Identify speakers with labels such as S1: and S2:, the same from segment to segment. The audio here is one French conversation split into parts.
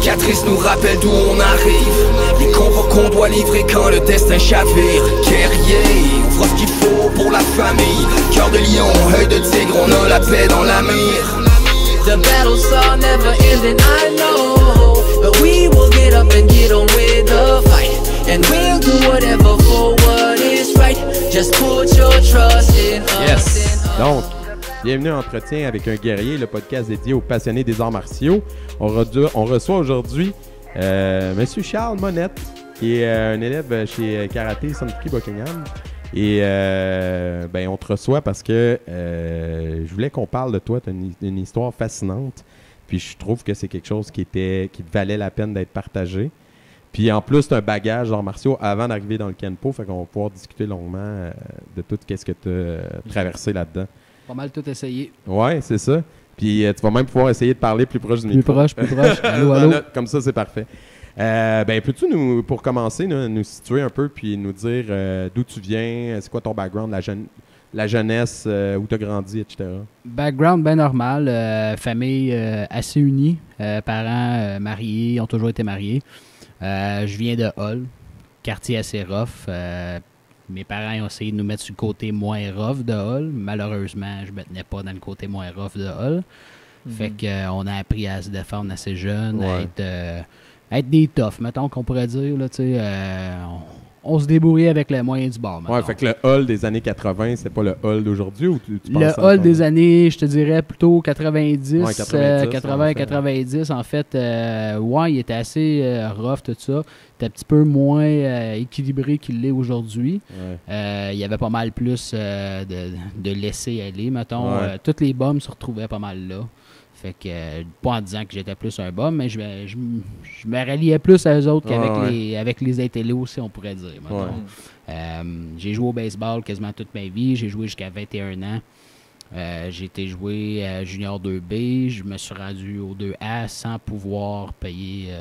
S1: cicatrices nous rappellent d'où on arrive. Les combats qu'on doit livrer quand le destin chavire. Guerrier, ouvre ce qu'il faut pour la famille. Cœur de lion, œil de tigre, on a la paix dans la mire.
S2: The battles are never ending, I know, but we will get up and get on with the fight, and we'll do whatever for what is right. Just put your trust in us.
S3: Yes. Donc, bienvenue à Entretien avec un guerrier, le podcast dédié aux passionnés des arts martiaux. On reçoit aujourd'hui Monsieur Charles Monette, qui est un élève chez Karaté Santuki Buckingham. Et on te reçoit parce que je voulais qu'on parle de toi. Tu as une histoire fascinante. Puis je trouve que c'est quelque chose qui valait la peine d'être partagé. Puis en plus, tu as un bagage arts martiaux avant d'arriver dans le Kenpo. Fait qu'on va pouvoir discuter longuement de tout ce que tu as traversé là-dedans.
S4: Pas mal tout essayé.
S3: Ouais, c'est ça. Puis tu vas même pouvoir essayer de parler plus proche du micro.
S4: Plus proche. Allô, allô.
S3: Comme ça, c'est parfait. Peux-tu, pour commencer, nous situer un peu puis nous dire d'où tu viens, c'est quoi ton background, la jeunesse, où tu as grandi, etc.?
S4: Background bien normal, famille assez unie, parents mariés, ont toujours été mariés. Je viens de Hull, quartier assez rough. Mes parents ont essayé de nous mettre sur le côté moins rough de Hull. Malheureusement, je ne me tenais pas dans le côté moins rough de Hull. Fait qu'on a appris à se défendre assez jeune, à être des toughs, mettons qu'on pourrait dire. Là, on se débrouillait avec les moyens du bord.
S3: Ouais, fait que le Hull des années 80, c'est pas le Hull d'aujourd'hui ou tu penses
S4: le Hull des années, je te dirais plutôt 90, 90. En fait, il était assez rough, tout ça. Il était un petit peu moins équilibré qu'il l'est aujourd'hui. Il y avait pas mal plus de laisser aller, mettons. Toutes les bombes se retrouvaient pas mal là. Fait que, pas en disant que j'étais plus un bum, mais je me ralliais plus à eux autres qu'avec les intellos, si on pourrait dire. J'ai joué au baseball quasiment toute ma vie. J'ai joué jusqu'à 21 ans. J'ai été joué junior 2B. Je me suis rendu au 2A sans pouvoir payer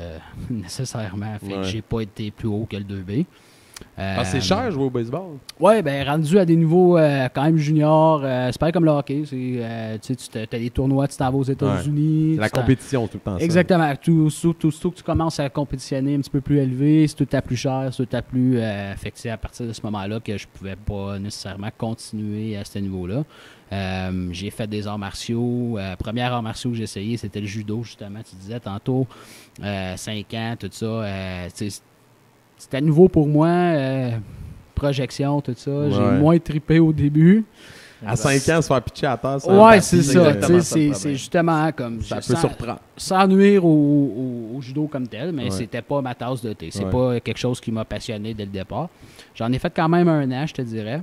S4: nécessairement. Fait que j'ai pas été plus haut que le 2B.
S3: C'est cher jouer au baseball?
S4: Oui, rendu à des niveaux quand même juniors, c'est pas comme le hockey. Tu as des tournois, tu t'en vas aux États-Unis.
S3: C'est la compétition tout le temps.
S4: Exactement. Surtout que tu commences à compétitionner un petit peu plus élevé, c'est tout à plus cher, c'est tout à plus fait que c'est à partir de ce moment-là que je pouvais pas nécessairement continuer à ce niveau-là. J'ai fait des arts martiaux. Premier art martiaux que j'ai essayé, c'était le judo, justement. Tu disais tantôt, 5 ans, tout ça. C'était nouveau pour moi, projection, tout ça. J'ai moins trippé au début.
S3: À 5 ans, se faire pitcher à terre,
S4: c'est ça. C'est justement comme
S3: ça peut surprendre.
S4: Sans nuire au judo comme tel, mais c'était pas ma tasse de thé. C'est pas quelque chose qui m'a passionné dès le départ. J'en ai fait quand même un an, je te dirais.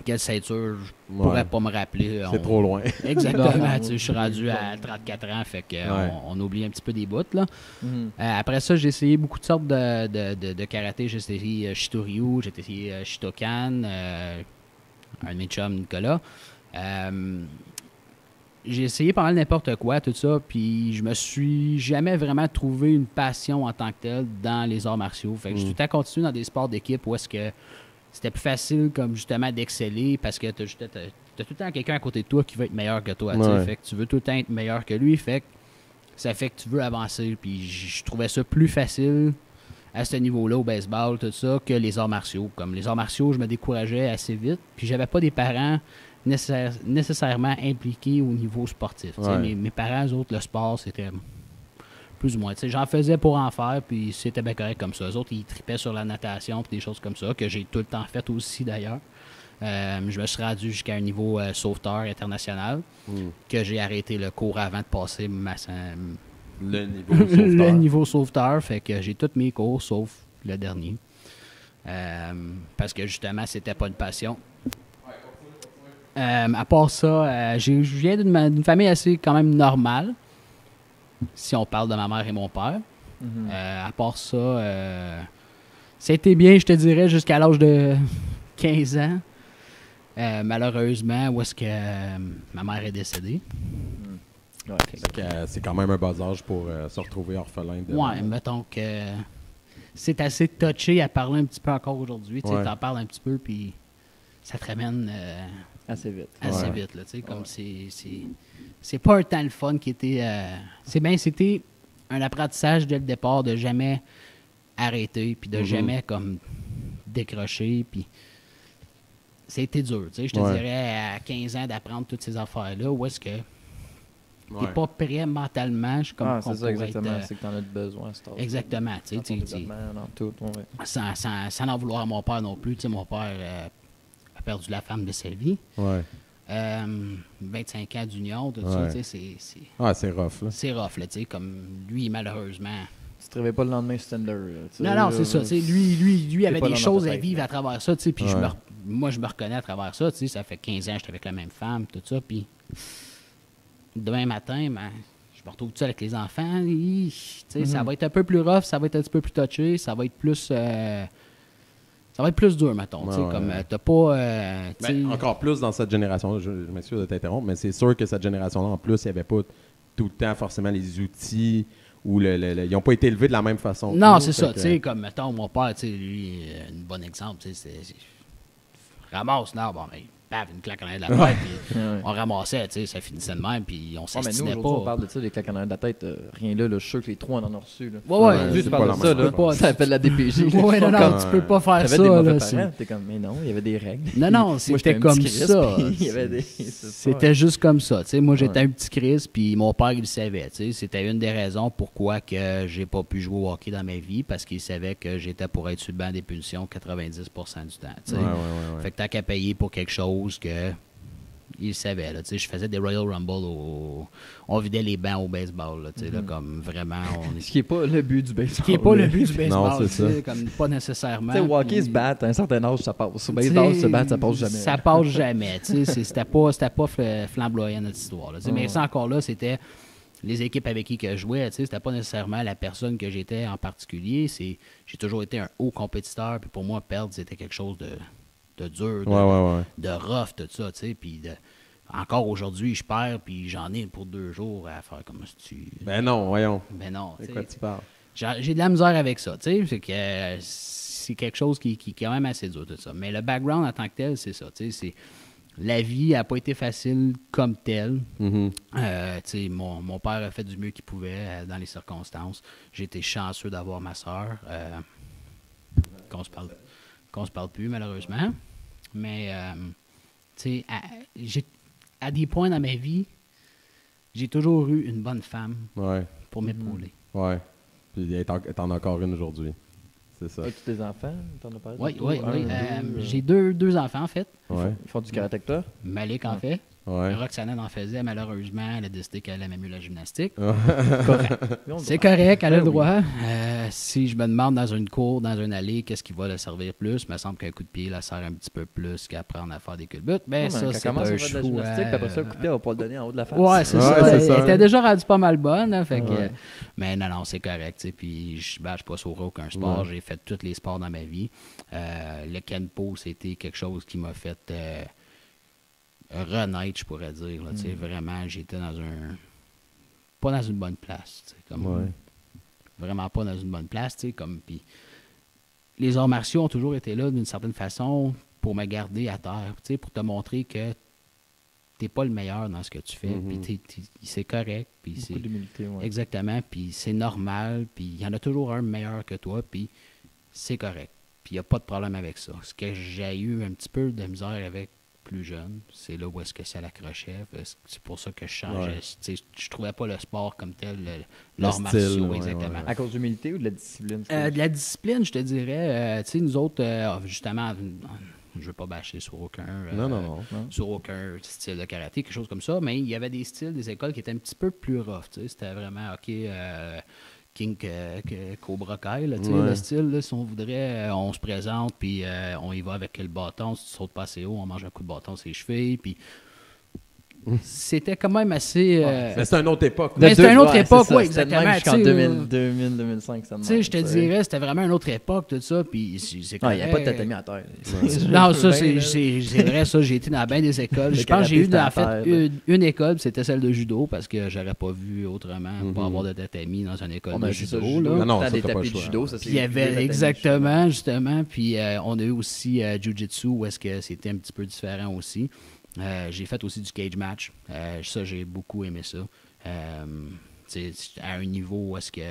S4: Quelle ceinture, je pourrais pas me rappeler.
S3: C'est trop loin.
S4: Exactement. Je suis rendu à 34 ans, fait qu'on oublie un petit peu des bouts. Là. Après ça, j'ai essayé beaucoup de sortes de karaté. J'ai essayé Shitoryu, j'ai essayé Shitokan, un de mes chums, Nicolas. J'ai essayé pas mal n'importe quoi, tout ça, puis je me suis jamais vraiment trouvé une passion en tant que telle dans les arts martiaux. Fait que j'ai tout le temps continué dans des sports d'équipe où est-ce que c'était plus facile comme justement d'exceller parce que t'as tout le temps quelqu'un à côté de toi qui veut être meilleur que toi. Fait que tu veux tout le temps être meilleur que lui. Fait que ça fait que tu veux avancer. Puis je trouvais ça plus facile à ce niveau-là au baseball, tout ça, que les arts martiaux. Comme les arts martiaux, je me décourageais assez vite. Puis j'avais pas des parents nécessairement impliqués au niveau sportif. Mes parents, eux autres, le sport, c'était plus ou moins. J'en faisais pour en faire, puis c'était bien correct comme ça. Eux autres, ils tripaient sur la natation, puis des choses comme ça, que j'ai tout le temps fait aussi d'ailleurs. Je me suis rendu jusqu'à un niveau sauveteur international, que j'ai arrêté le cours avant de passer le niveau sauveteur. Fait que j'ai tous mes cours, sauf le dernier. Parce que justement, c'était pas une passion. À part ça, je viens d'une famille assez quand même normale. Si on parle de ma mère et mon père. À part ça, ça a été bien, je te dirais, jusqu'à l'âge de 15 ans. Malheureusement, où est-ce que ma mère est décédée.
S3: C'est quand même un bas âge pour se retrouver orphelin.
S4: Mettons que c'est assez touché à parler un petit peu encore aujourd'hui. Tu en parles un petit peu, puis ça te ramène
S5: assez vite.
S4: Là, comme c'est pas un temps le fun qui était... c'était un apprentissage dès le départ de jamais arrêter, puis de jamais comme décrocher, puis c'était dur, tu sais, je te dirais à 15 ans d'apprendre toutes ces affaires-là, où est-ce que t'es pas prêt mentalement, comme
S5: c'est ça, exactement,
S4: être,
S5: c'est que t'en as besoin à cet âge.
S4: exactement, tu sais,
S5: dans tout,
S4: sans en vouloir à mon père non plus, tu sais, mon père a perdu la femme de sa vie, 25 ans d'union, tout ça, tu sais,
S3: c'est rough, là.
S4: C'est rough, là, tu sais, comme lui, malheureusement...
S5: Tu te réveilles pas le lendemain Stender.
S4: Non, c'est ça. Lui avait des choses à vivre
S5: là.
S4: à travers ça. Puis moi, je me reconnais à travers ça. Ça fait 15 ans que j'étais avec la même femme, tout ça. Puis demain matin, je me retrouve tout seul avec les enfants. Ça va être un peu plus rough, ça va être un petit peu plus touché, ça va être plus... ça va être plus dur, mettons. Comme t'as pas...
S3: encore plus dans cette génération-là, je m'excuse de t'interrompre, mais c'est sûr que cette génération-là, en plus, il n'y avait pas tout le temps forcément les outils... ou ils n'ont pas été élevés de la même façon.
S4: Non, c'est ça. Tu sais, comme, mettons, mon père, tu sais, lui, un bon exemple, tu sais, c'est ramasse l'arbre, bon, paf, une claque en arrière de la tête, puis on ramassait, tu sais, ça finissait de même, puis on s'estimait
S5: mais nous, aujourd'hui, on parle de ça, des claques en arrière de la tête, rien là, je suis sûr que les trois, on en a reçu. Là.
S4: Ouais,
S5: tu parles de ça, là, ça s'appelle la DPJ.
S4: Ouais, non, tu peux pas faire ça.
S5: Là, t'es comme, mais non, il y avait des règles.
S4: Non, c'était comme ça. C'était juste comme ça, tu sais, moi, j'étais un petit Chris, puis mon père, il le savait, tu sais, c'était une des raisons pourquoi que j'ai pas pu jouer au hockey dans ma vie, parce qu'il savait que j'étais pour être sur le banc des punitions 90% du temps, tu sais. Fait que t'as qu'à payer pour quelque chose que il savait, là, tu sais, je faisais des Royal Rumble on vidait les bancs au baseball, là, tu sais, là, comme vraiment...
S5: Ce qui n'est pas le but du baseball.
S4: Ce qui n'est pas le but du baseball,
S3: non, c'est ça.
S4: Comme pas nécessairement.
S5: Tu sais, hockey se battre, à un certain âge, ça passe. Au baseball, se battre, ça passe jamais.
S4: Ça passe jamais, tu sais, c'était pas flamboyant notre histoire, là, mais ça encore là, c'était les équipes avec qui que je jouais, tu sais, c'était pas nécessairement la personne que j'étais en particulier, j'ai toujours été un haut compétiteur, puis pour moi, perdre, c'était quelque chose de dur, de rough, tout ça, tu sais, puis encore aujourd'hui, je perds, puis j'en ai pour 2 jours à faire comme si tu...
S3: Ben non, voyons.
S4: Ben non,
S3: c'est quoi tu parles?
S4: J'ai de la misère avec ça, tu sais, c'est que c'est quelque chose qui est quand même assez dur, tout ça. Mais le background en tant que tel, c'est ça, tu sais, la vie n'a pas été facile comme telle. Tu sais, mon père a fait du mieux qu'il pouvait dans les circonstances. J'ai été chanceux d'avoir ma soeur, qu'on se parle plus, malheureusement. Mais, tu sais, à des points dans ma vie, j'ai toujours eu une bonne femme pour m'épauler.
S3: Ouais. Puis t'en as encore une aujourd'hui. C'est ça.
S5: As-tu des enfants? T'en as parlé?
S4: Oui. J'ai deux enfants, en fait.
S5: Ils font du karaté avec toi?
S4: Malik en fait.
S3: Ouais.
S4: Roxana en faisait. Malheureusement, elle a décidé qu'elle aimait mieux la gymnastique.
S5: Correct.
S4: C'est correct, elle a le droit. Si je me demande dans une cour, dans une allée, qu'est-ce qui va la servir plus, il me semble qu'un coup de pied la sert un petit peu plus qu'apprendre à faire des culbutes. Ben, ça, c'est un choix.
S5: De gymnastique, après ça, le coup de pied, on va pas le donner en haut de la face.
S4: Ouais, c'est ça. Elle était déjà rendue pas mal bonne. Hein, fait que, mais non, c'est correct. Puis je bâche pas sur aucun sport. J'ai fait tous les sports dans ma vie. Le Kenpo, c'était quelque chose qui m'a fait... renaître, je pourrais dire. Là, vraiment, j'étais pas dans une bonne place. Comme, vraiment pas dans une bonne place. Comme, pis les arts martiaux ont toujours été là d'une certaine façon pour me garder à terre, pour te montrer que t'es pas le meilleur dans ce que tu fais. Puis c'est correct. Beaucoup
S5: d'humilité,
S4: exactement. Puis c'est normal. Puis il y en a toujours un meilleur que toi. Puis c'est correct. Puis il n'y a pas de problème avec ça. Ce que j'ai eu un petit peu de misère avec plus jeune, c'est là où est-ce que ça l'accrochait. C'est pour ça que je changeais. Je trouvais pas le sport comme tel, l'art martiaux, exactement.
S5: À cause de l'humilité ou de la discipline?
S4: De la discipline, je te dirais. Nous autres, justement, je veux pas bâcher sur aucun sur aucun style de karaté, quelque chose comme ça, mais il y avait des styles, des écoles qui étaient un petit peu plus rough. C'était vraiment, King Cobra Kai, là, le style, là, si on voudrait, on se présente, puis on y va avec le bâton, si tu sautes pas assez haut, on mange un coup de bâton sur les chevilles, puis c'était quand même assez...
S3: Mais c'est une autre époque.
S4: Mais c'était une autre époque, oui, exactement.
S5: Jusqu'en 2000-2005, ça me
S4: je te dirais, c'était vraiment une autre époque, tout ça, puis c'est
S5: il n'y a pas de tatami à terre.
S4: Non, ça, c'est vrai, ça, j'ai été dans bien des écoles. Je pense que j'ai eu, en fait, une école, c'était celle de judo, parce que j'aurais pas vu autrement pas avoir de tatami dans une école de judo.
S3: Non, ça,
S5: des
S3: t'as pas
S5: tapis
S3: le
S5: de
S3: choix.
S5: judo, ça,
S4: puis il y avait exactement, justement, puis on a eu aussi Jiu-Jitsu, où est-ce que c'était un petit peu différent aussi. J'ai fait aussi du cage match. Ça, j'ai beaucoup aimé ça. à un niveau où est-ce que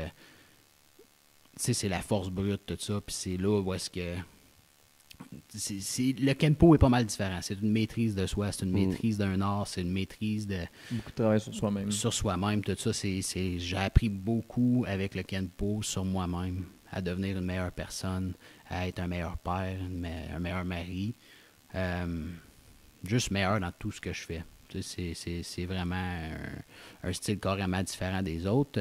S4: c'est la force brute, tout ça, puis c'est là où est-ce que le Kenpo est pas mal différent. C'est une maîtrise de soi, c'est une maîtrise d'un art, c'est une maîtrise de
S5: Beaucoup de travail sur soi-même.
S4: sur soi-même, tout ça. J'ai appris beaucoup avec le Kenpo sur moi-même, à devenir une meilleure personne, à être un meilleur père, un meilleur mari, juste meilleur dans tout ce que je fais. C'est vraiment un style carrément différent des autres.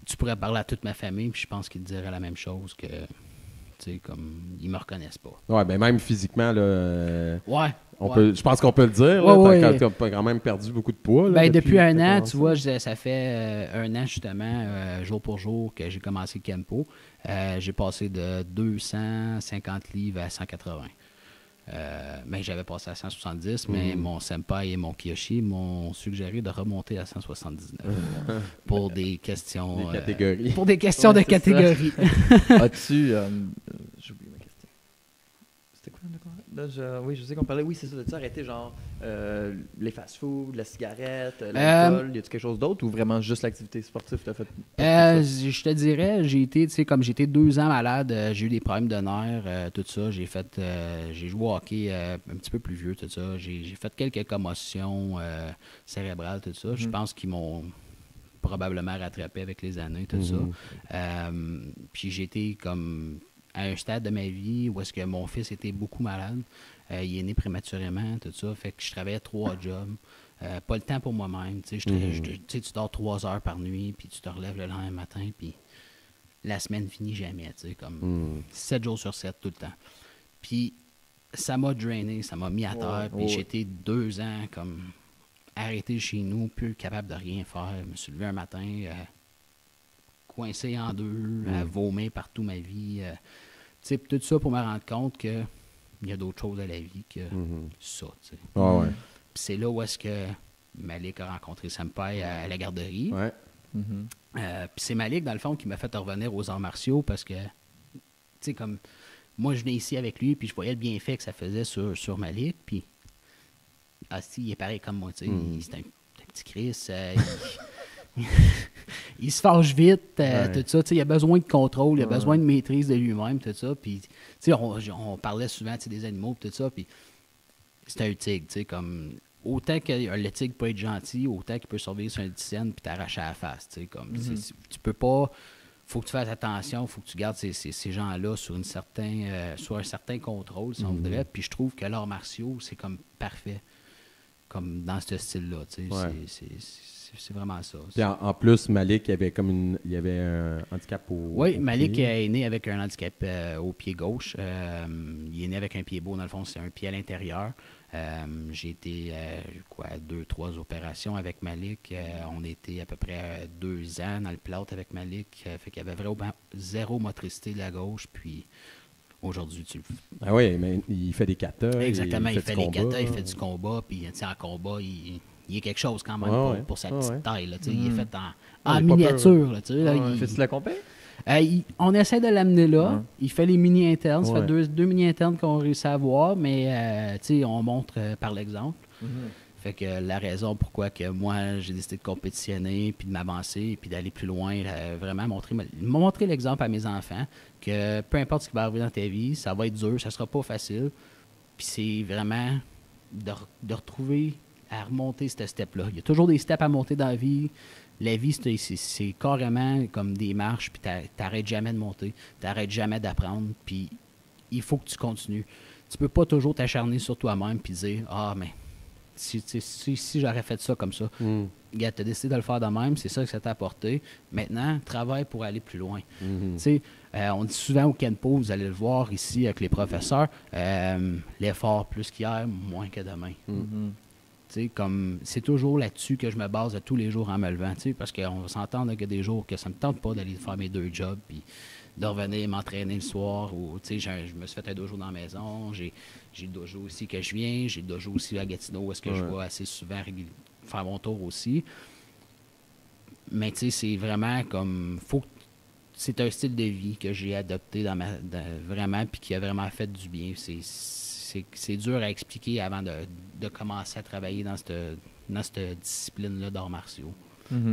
S4: Tu pourrais parler à toute ma famille, puis je pense qu'ils te diraient la même chose que, comme, ils me reconnaissent pas.
S3: Ouais, ben même physiquement, là,
S4: Ouais.
S3: je pense qu'on peut le dire,
S4: Ouais,
S3: là,
S4: ouais.
S3: t'as quand même perdu beaucoup de poids. Là,
S4: Ben, depuis un an,
S3: commencé.
S4: tu vois, ça fait un an justement, jour pour jour, que j'ai commencé le Kenpo. J'ai passé de 250 livres à 180. Mais j'avais passé à 170, mais mon senpai et mon kiyoshi m'ont suggéré de remonter à 179 pour des questions...
S3: Des catégories.
S4: pour des questions de
S5: Ouais, c'est ça.
S4: catégorie.
S5: As-tu. J'ai oublié ma question. C'était quoi là, oui, je sais qu'on parlait. Oui, c'est ça. As-tu arrêté genre les fast-foods, la cigarette, l'alcool? Y a-tu quelque chose d'autre ou vraiment juste l'activité sportive t'as fait?
S4: Je te dirais, j'ai été 2 ans malade, j'ai eu des problèmes de nerfs, tout ça. J'ai joué au hockey un petit peu plus vieux, tout ça. J'ai fait quelques commotions cérébrales, tout ça. Je pense qu'ils m'ont probablement rattrapé avec les années, tout ça. Puis j'ai été comme à un stade de ma vie où est-ce que mon fils était beaucoup malade. Il est né prématurément, tout ça. Fait que je travaillais 3 jobs. Pas le temps pour moi-même. Tu sais, tu dors 3 heures par nuit, puis tu te relèves le lendemain matin, puis la semaine finit jamais. Tu sais, comme 7 jours sur 7, tout le temps. Puis ça m'a drainé, ça m'a mis à terre. Puis j'étais 2 ans comme arrêté chez nous, plus capable de rien faire. Je me suis levé un matin, coincé en deux, à vomir partout ma vie. Tu sais, tout ça pour me rendre compte que il y a d'autres choses à la vie que ça. Tu sais.
S3: Ah ouais.
S4: Puis c'est là où est-ce que Malik a rencontré Senpai à la garderie.
S3: Ouais.
S4: Puis c'est Malik, dans le fond, qui m'a fait revenir aux arts martiaux parce que, tu sais, comme, moi, je venais ici avec lui, puis je voyais le bienfait que ça faisait sur Malik, puis, si, il est pareil comme moi, tu sais, c'est un petit Chris, il se fâche vite, tout ça, tu sais, il a besoin de contrôle, il a besoin de maîtrise de lui-même, tout ça, puis, tu sais, on parlait souvent, tu sais, des animaux, tout ça, puis c'est un tigre, tu sais, comme... Autant que le tigre peut être gentil, autant qu'il peut survivre sur un dizaine puis t'arracher à la face. Tu sais, comme, tu peux pas. Faut que tu fasses attention, faut que tu gardes ces gens-là sur un certain contrôle, si on voudrait. Puis je trouve que l'art martiaux, c'est comme parfait. Comme dans ce style-là. Tu sais,
S3: Ouais.
S4: c'est vraiment ça.
S3: Puis en plus, Malik, il y avait un handicap
S4: Oui,
S3: au
S4: Malik
S3: pied.
S4: est né avec un handicap au pied gauche. Il est né avec un pied beau, dans le fond, c'est un pied à l'intérieur. J'ai été, 2-3 opérations avec Malik. On était à peu près 2 ans dans le plâtre avec Malik. Fait qu'il y avait vraiment 0 motricité de la gauche. Puis aujourd'hui,
S3: Ah oui, mais il fait des katas.
S4: exactement, il fait les
S3: du combat.
S4: katas, il fait du combat. Puis tu sais, en combat, il est quelque chose quand même
S3: Ouais,
S4: pour sa
S3: ouais,
S4: petite
S3: ouais.
S4: taille. Là, tu sais, il est fait en
S3: il est pas
S4: miniature. Là, tu sais, là,
S5: Fais-tu de la compète?
S4: on essaie de l'amener là.
S5: Ouais.
S4: Il fait les mini internes. Ça
S3: Ouais.
S4: fait deux mini internes qu'on réussit à avoir, mais tu sais, on montre par l'exemple. Fait que la raison pourquoi que moi j'ai décidé de compétitionner, puis de m'avancer, puis d'aller plus loin, vraiment montrer l'exemple à mes enfants que peu importe ce qui va arriver dans ta vie, ça va être dur, ça sera pas facile. Puis c'est vraiment de retrouver à remonter ce step-là. Il y a toujours des steps à monter dans la vie. La vie, c'est carrément comme des marches, puis t'arrêtes jamais de monter, t'arrêtes jamais d'apprendre, puis il faut que tu continues. Tu peux pas toujours t'acharner sur toi-même puis dire « Ah, mais si j'aurais fait ça comme ça, regarde, t'as décidé de le faire de même, c'est ça que ça t'a apporté. Maintenant, travaille pour aller plus loin. Tu sais, on dit souvent au Kenpo, vous allez le voir ici avec les professeurs, l'effort plus qu'hier, moins que demain. Tu sais, comme c'est toujours là-dessus que je me base tous les jours en me levant, tu sais, parce qu'on va s'entendre qu'il y a des jours que ça me tente pas d'aller faire mes 2 jobs, puis de revenir m'entraîner le soir, ou tu sais, je me suis fait un dojo dans la maison, j'ai le dojo aussi que je viens, j'ai le dojo aussi à Gatineau, où est-ce que je vais assez souvent faire mon tour aussi. Mais tu sais, c'est vraiment comme, c'est un style de vie que j'ai adopté vraiment, puis qui a vraiment fait du bien. C'est dur à expliquer avant de commencer à travailler dans cette discipline-là d'arts martiaux.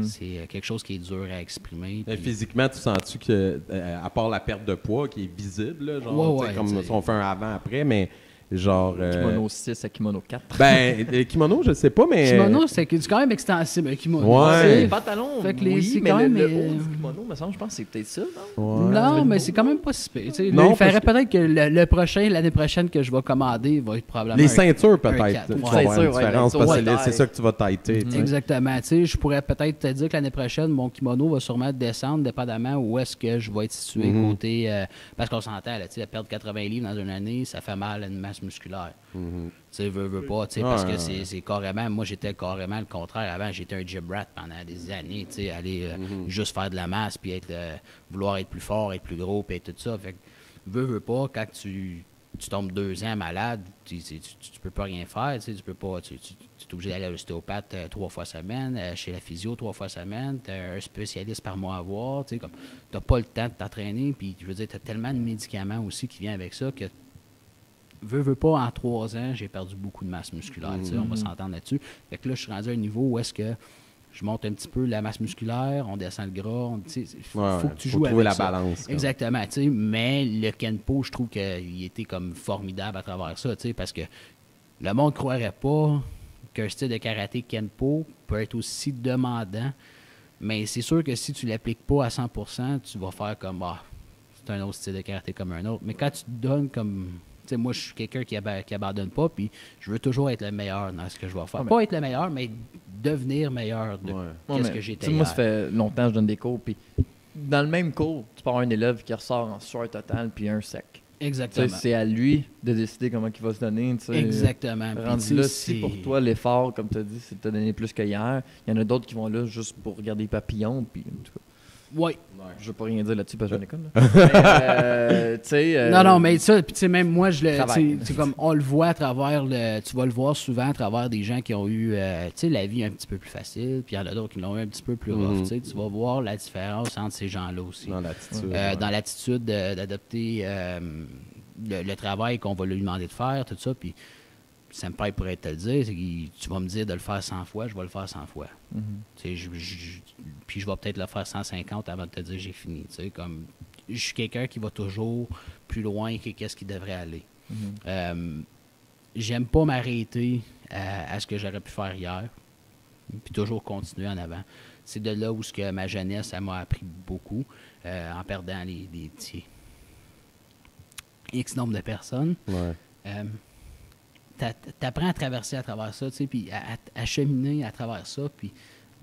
S4: C'est quelque chose qui est dur à exprimer.
S3: Mais
S4: puis-
S3: physiquement, tu sens-tu que, à part la perte de poids qui est visible, là, genre,
S4: Ouais,
S3: tu sais, comme
S4: t'sais.
S3: si on fait un avant-après, mais genre.
S5: Kimono 6 à kimono 4.
S3: Ben, kimono, je sais pas, mais.
S4: Kimono, c'est quand même extensible, un kimono.
S3: Ouais.
S4: Tu sais,
S5: Les pantalons,
S4: Fait que les-
S5: oui,
S4: c'est
S5: mais
S4: quand
S5: le
S4: même,
S5: haut du kimono, me semble, je pense que c'est peut-être ça, non?
S3: Ouais.
S4: Non, mais c'est quand même pas si pire. Tu sais,
S3: Non,
S4: il faudrait
S3: parce que-
S4: peut-être que l'année prochaine que je vais commander va être probablement.
S3: Les
S4: un-
S3: ceintures,
S4: quatre.
S3: peut-être. Tu
S4: Ouais.
S3: vas avoir une
S5: Ceinture, ouais,
S3: différence
S5: la
S3: parce que
S5: taille.
S3: c'est ça que tu vas tighter. tu sais.
S4: Exactement. Tu sais, je pourrais peut-être te dire que l'année prochaine, mon kimono va sûrement descendre, dépendamment où est-ce que je vais être situé côté. Parce qu'on s'entend, là, tu sais, perdre 80 livres dans une année, ça fait mal à une masse musculaire. Tu sais, veux pas, tu sais, parce que
S3: Ouais.
S4: c'est carrément. Moi, j'étais carrément le contraire. Avant, j'étais un gym rat pendant des années, tu sais, aller juste faire de la masse, puis vouloir être plus fort, être plus gros, puis tout ça. Fait que, veux pas, quand tu tombes 2 ans malade, tu peux pas rien faire, tu sais, tu peux pas, tu es obligé d'aller à l'ostéopathe 3 fois semaine, chez la physio 3 fois semaine, tu as un spécialiste par mois à voir, tu sais, comme, t'as pas le temps de t'entraîner, puis je veux dire, tu as tellement de médicaments aussi qui viennent avec ça que veux pas, en 3 ans, j'ai perdu beaucoup de masse musculaire, tu sais, on va s'entendre là-dessus. Fait que là, je suis rendu à un niveau où est-ce que je monte un petit peu la masse musculaire, on descend le gras, tu sais, faut
S3: Ouais,
S4: que tu
S3: faut
S4: joues
S3: trouver
S4: avec
S3: la
S4: ça.
S3: balance, quoi.
S4: Exactement, tu sais, mais le Kenpo, je trouve qu'il était comme formidable à travers ça, tu sais, parce que le monde ne croirait pas qu'un style de karaté Kenpo peut être aussi demandant, mais c'est sûr que si tu l'appliques pas à 100%, tu vas faire comme, c'est un autre style de karaté comme un autre. Mais quand tu te donnes comme... Tu sais, moi, je suis quelqu'un qui abandonne pas, puis je veux toujours être le meilleur dans ce que je vais faire.
S5: Ouais, mais-
S4: Pas être le meilleur, mais devenir meilleur de
S3: Ouais.
S5: Ouais,
S4: qu'est-ce
S5: mais,
S4: que
S5: tu
S4: j'étais
S5: sais, moi,
S4: hier.
S5: ça fait longtemps que je donne des cours, puis dans le même cours, tu peux avoir un élève qui ressort en sueur totale, puis un sec. Tu sais,
S4: Exactement.
S5: c'est à lui de décider comment il va se donner. Tu sais.
S4: Exactement. Puis, tu
S5: Rendu
S4: sais,
S5: là,
S4: c'est-
S5: si pour toi, l'effort, comme tu as dit, c'est de te donner plus que hier, il y en a d'autres qui vont là juste pour regarder les papillons, puis en tout cas,
S4: Ouais.
S5: je veux pas rien dire là-dessus parce que je suis à l'école. Mais, tu sais,
S4: Non, mais ça, puis tu sais, même moi,
S5: Travail.
S4: c'est comme on le voit à travers tu vas le voir souvent à travers des gens qui ont eu, tu sais, la vie un petit peu plus facile, puis il y en a d'autres qui l'ont eu un petit peu plus rough, tu sais, tu vas voir la différence entre ces gens-là aussi.
S3: Dans l'attitude.
S4: Dans l'attitude d'adopter le travail qu'on va lui demander de faire, tout ça, puis Senpai pourrait te le dire, c'est que tu vas me dire de le faire 100 fois, je vais le faire 100 fois. Tu sais, puis je vais peut-être le faire 150 avant de te dire j'ai fini. Tu sais, comme, je suis quelqu'un qui va toujours plus loin que qu'est-ce qui devrait aller. J'aime pas m'arrêter à ce que j'aurais pu faire hier, puis toujours continuer en avant. C'est de là où ce que ma jeunesse, ça m'a appris beaucoup, en perdant des petits X nombre de personnes.
S3: Ouais.
S4: T'apprends à traverser à travers ça, tu sais, puis à cheminer à travers ça, puis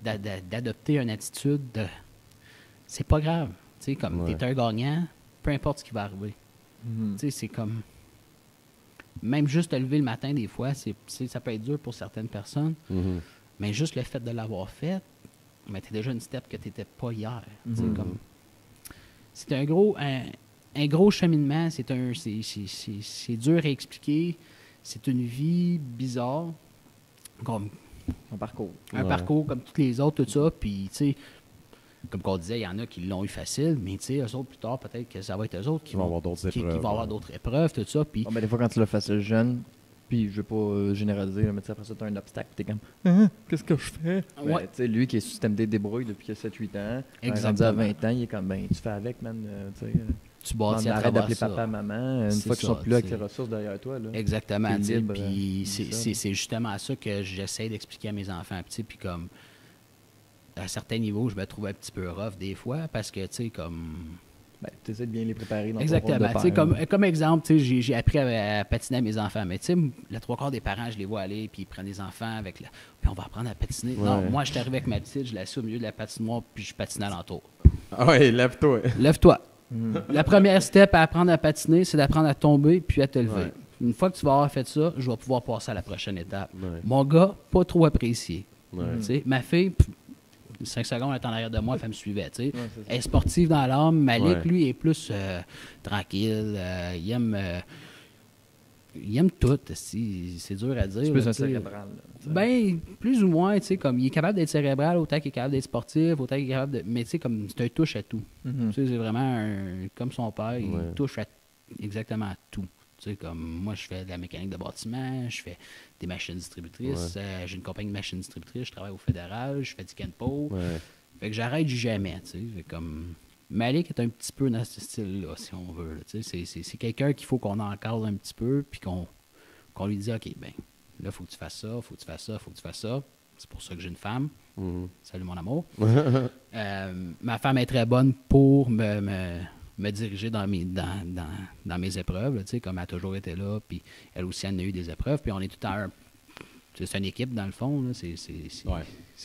S4: d'adopter une attitude de c'est pas grave, tu sais, comme
S3: Ouais.
S4: t'es un gagnant, peu importe ce qui va arriver. Tu sais, c'est comme même juste te lever le matin des fois, ça peut être dur pour certaines personnes,
S3: Mhm.
S4: mais juste le fait de l'avoir fait, mais t'es déjà une step que t'étais pas hier. Tu sais, comme c'est un gros cheminement, c'est dur à expliquer. C'est une vie bizarre, comme
S5: un parcours.
S4: un
S3: Ouais.
S4: parcours comme tous les autres, tout ça. Puis, tu sais, comme on disait, il y en a qui l'ont eu facile, mais tu sais, eux autres, plus tard, peut-être que ça va être eux autres qui
S3: Ils vont avoir d'autres
S4: qui
S3: épreuves,
S4: vont avoir
S3: ouais.
S4: d'autres épreuves, tout ça. Puis,
S5: Bon, ben, des fois, quand tu l'as facile jeune, puis je veux pas généraliser, là, mais tu sais, après ça, tu as un obstacle, t'es comme qu'est-ce que je fais? Ben,
S4: Ouais.
S5: tu sais, lui qui est système D débrouille depuis qu'il a 7-8 ans,
S4: Exactement.
S5: rendu à 20 ans, il est comme ben, tu fais avec, man. Tu sais,
S4: tu bâtis à
S5: arrête
S4: travers
S5: d'appeler
S4: ça.
S5: papa, maman, une
S4: C'est
S5: fois qu'ils
S4: ça,
S5: sont plus là avec
S4: tu sais.
S5: les ressources derrière toi. Là.
S4: Exactement.
S5: T'es
S4: tu sais,
S5: libre,
S4: Puis
S5: c'est ça.
S4: c'est justement ça que j'essaie d'expliquer à mes enfants. Puis, tu sais, puis comme à certains niveaux, je me trouve un petit peu rough des fois parce que, tu sais, comme...
S5: Ben, tu essaies de bien les préparer dans
S4: Exactement.
S5: ton rôle de
S4: Tu sais,
S5: père.
S4: comme exemple, tu sais, j'ai appris à patiner à mes enfants. Mais tu sais, la 3/4 des parents, je les vois aller, puis ils prennent des enfants avec puis on va apprendre à patiner. Non,
S3: Ouais.
S4: moi, je suis arrivé avec ma petite, je l'ai assis au milieu de la patinoire, puis je patinais alentour.
S3: Ah ouais, lève-toi.
S4: Lève-toi. La première step à apprendre à patiner, c'est d'apprendre à tomber puis à te lever.
S3: Ouais.
S4: Une fois que tu vas avoir fait ça, je vais pouvoir passer à la prochaine étape.
S3: Ouais.
S4: Mon gars, pas trop apprécié.
S3: Ouais.
S4: Tu sais, ma fille, 5 secondes, elle est en arrière de moi, elle me suivait. Tu sais.
S5: Ouais, c'est ça.
S4: Elle est sportive dans l'âme. Malik,
S3: Ouais.
S4: lui, est plus tranquille. Il aime tout. C'est dur à dire.
S5: C'est plus
S4: là,
S5: un
S4: tu sais.
S5: cérébral. là, tu sais.
S4: Ben, plus ou moins, tu sais, comme il est capable d'être cérébral, autant qu'il est capable d'être sportif, autant qu'il est capable de. Mais tu sais, comme c'est un touche à tout.
S5: Mhm.
S4: Tu sais, c'est vraiment comme son père, il
S3: Ouais.
S4: touche exactement à tout. Tu sais, comme moi, je fais de la mécanique de bâtiment, je fais des machines distributrices, j'ai une compagnie de machines distributrices, je travaille au fédéral, je fais du Kenpo.
S3: Ouais.
S4: Fait que j'arrête jamais, tu sais. Fait comme Malik est un petit peu dans ce style-là, si on veut. Là, tu sais, c'est quelqu'un qu'il faut qu'on encadre un petit peu, puis qu'on lui dise, OK, ben là, il faut que tu fasses ça, faut que tu fasses ça, faut que tu fasses ça. C'est pour ça que j'ai une femme. Salut mon amour. Ma femme est très bonne pour me diriger dans mes épreuves, là, tu sais, comme elle a toujours été là, puis elle aussi, elle a eu des épreuves, puis on est tout à c'est une équipe, dans le fond, là, c'est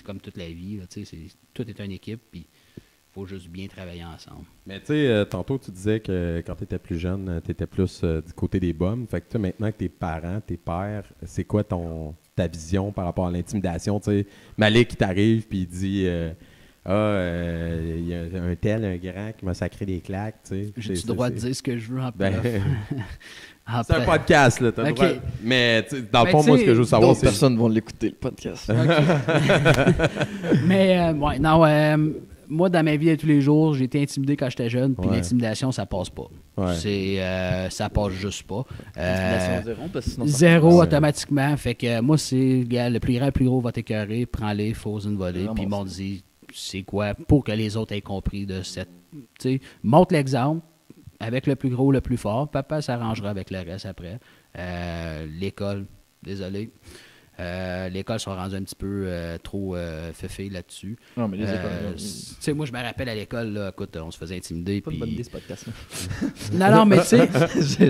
S4: comme toute la vie, là, tu sais, tout est une équipe, puis il faut juste bien travailler ensemble.
S3: Mais tu sais, tantôt, tu disais que quand tu étais plus jeune, tu étais plus du côté des bums. Fait que toi, maintenant que tes parents, tes pères, c'est quoi ta vision par rapport à l'intimidation? Tu sais, Malik qui t'arrive puis il dit il y a un grand qui m'a sacré des claques. Tu sais.
S4: J'ai le droit de dire ce que je veux en
S3: c'est un podcast, là. T'as le droit. Mais dans le fond, moi, ce que je veux savoir,
S5: d'autres personnes vont l'écouter, le podcast.
S4: Mais, moi, dans ma vie de tous les jours, j'ai été intimidé quand j'étais jeune, puis l'intimidation, ça passe pas. Ouais. Ça passe juste pas.
S5: Intimidation zéro, parce que sinon
S4: zéro automatiquement. Fait que moi, c'est le plus grand, le plus gros va t'écœurer, prends-les, faut une volée, puis ils m'ont dit c'est quoi pour que les autres aient compris de cette. Tu sais, montre l'exemple avec le plus gros, le plus fort. Papa s'arrangera avec le reste après. L'école, désolé. L'école sont rendus un petit peu trop féfés là-dessus.
S5: Non, mais les écoles.
S4: Tu sais, moi, je me rappelle à l'école, là, écoute, on se faisait intimider.
S5: Pas de bonne idée, ce podcast.
S4: Non, mais tu sais.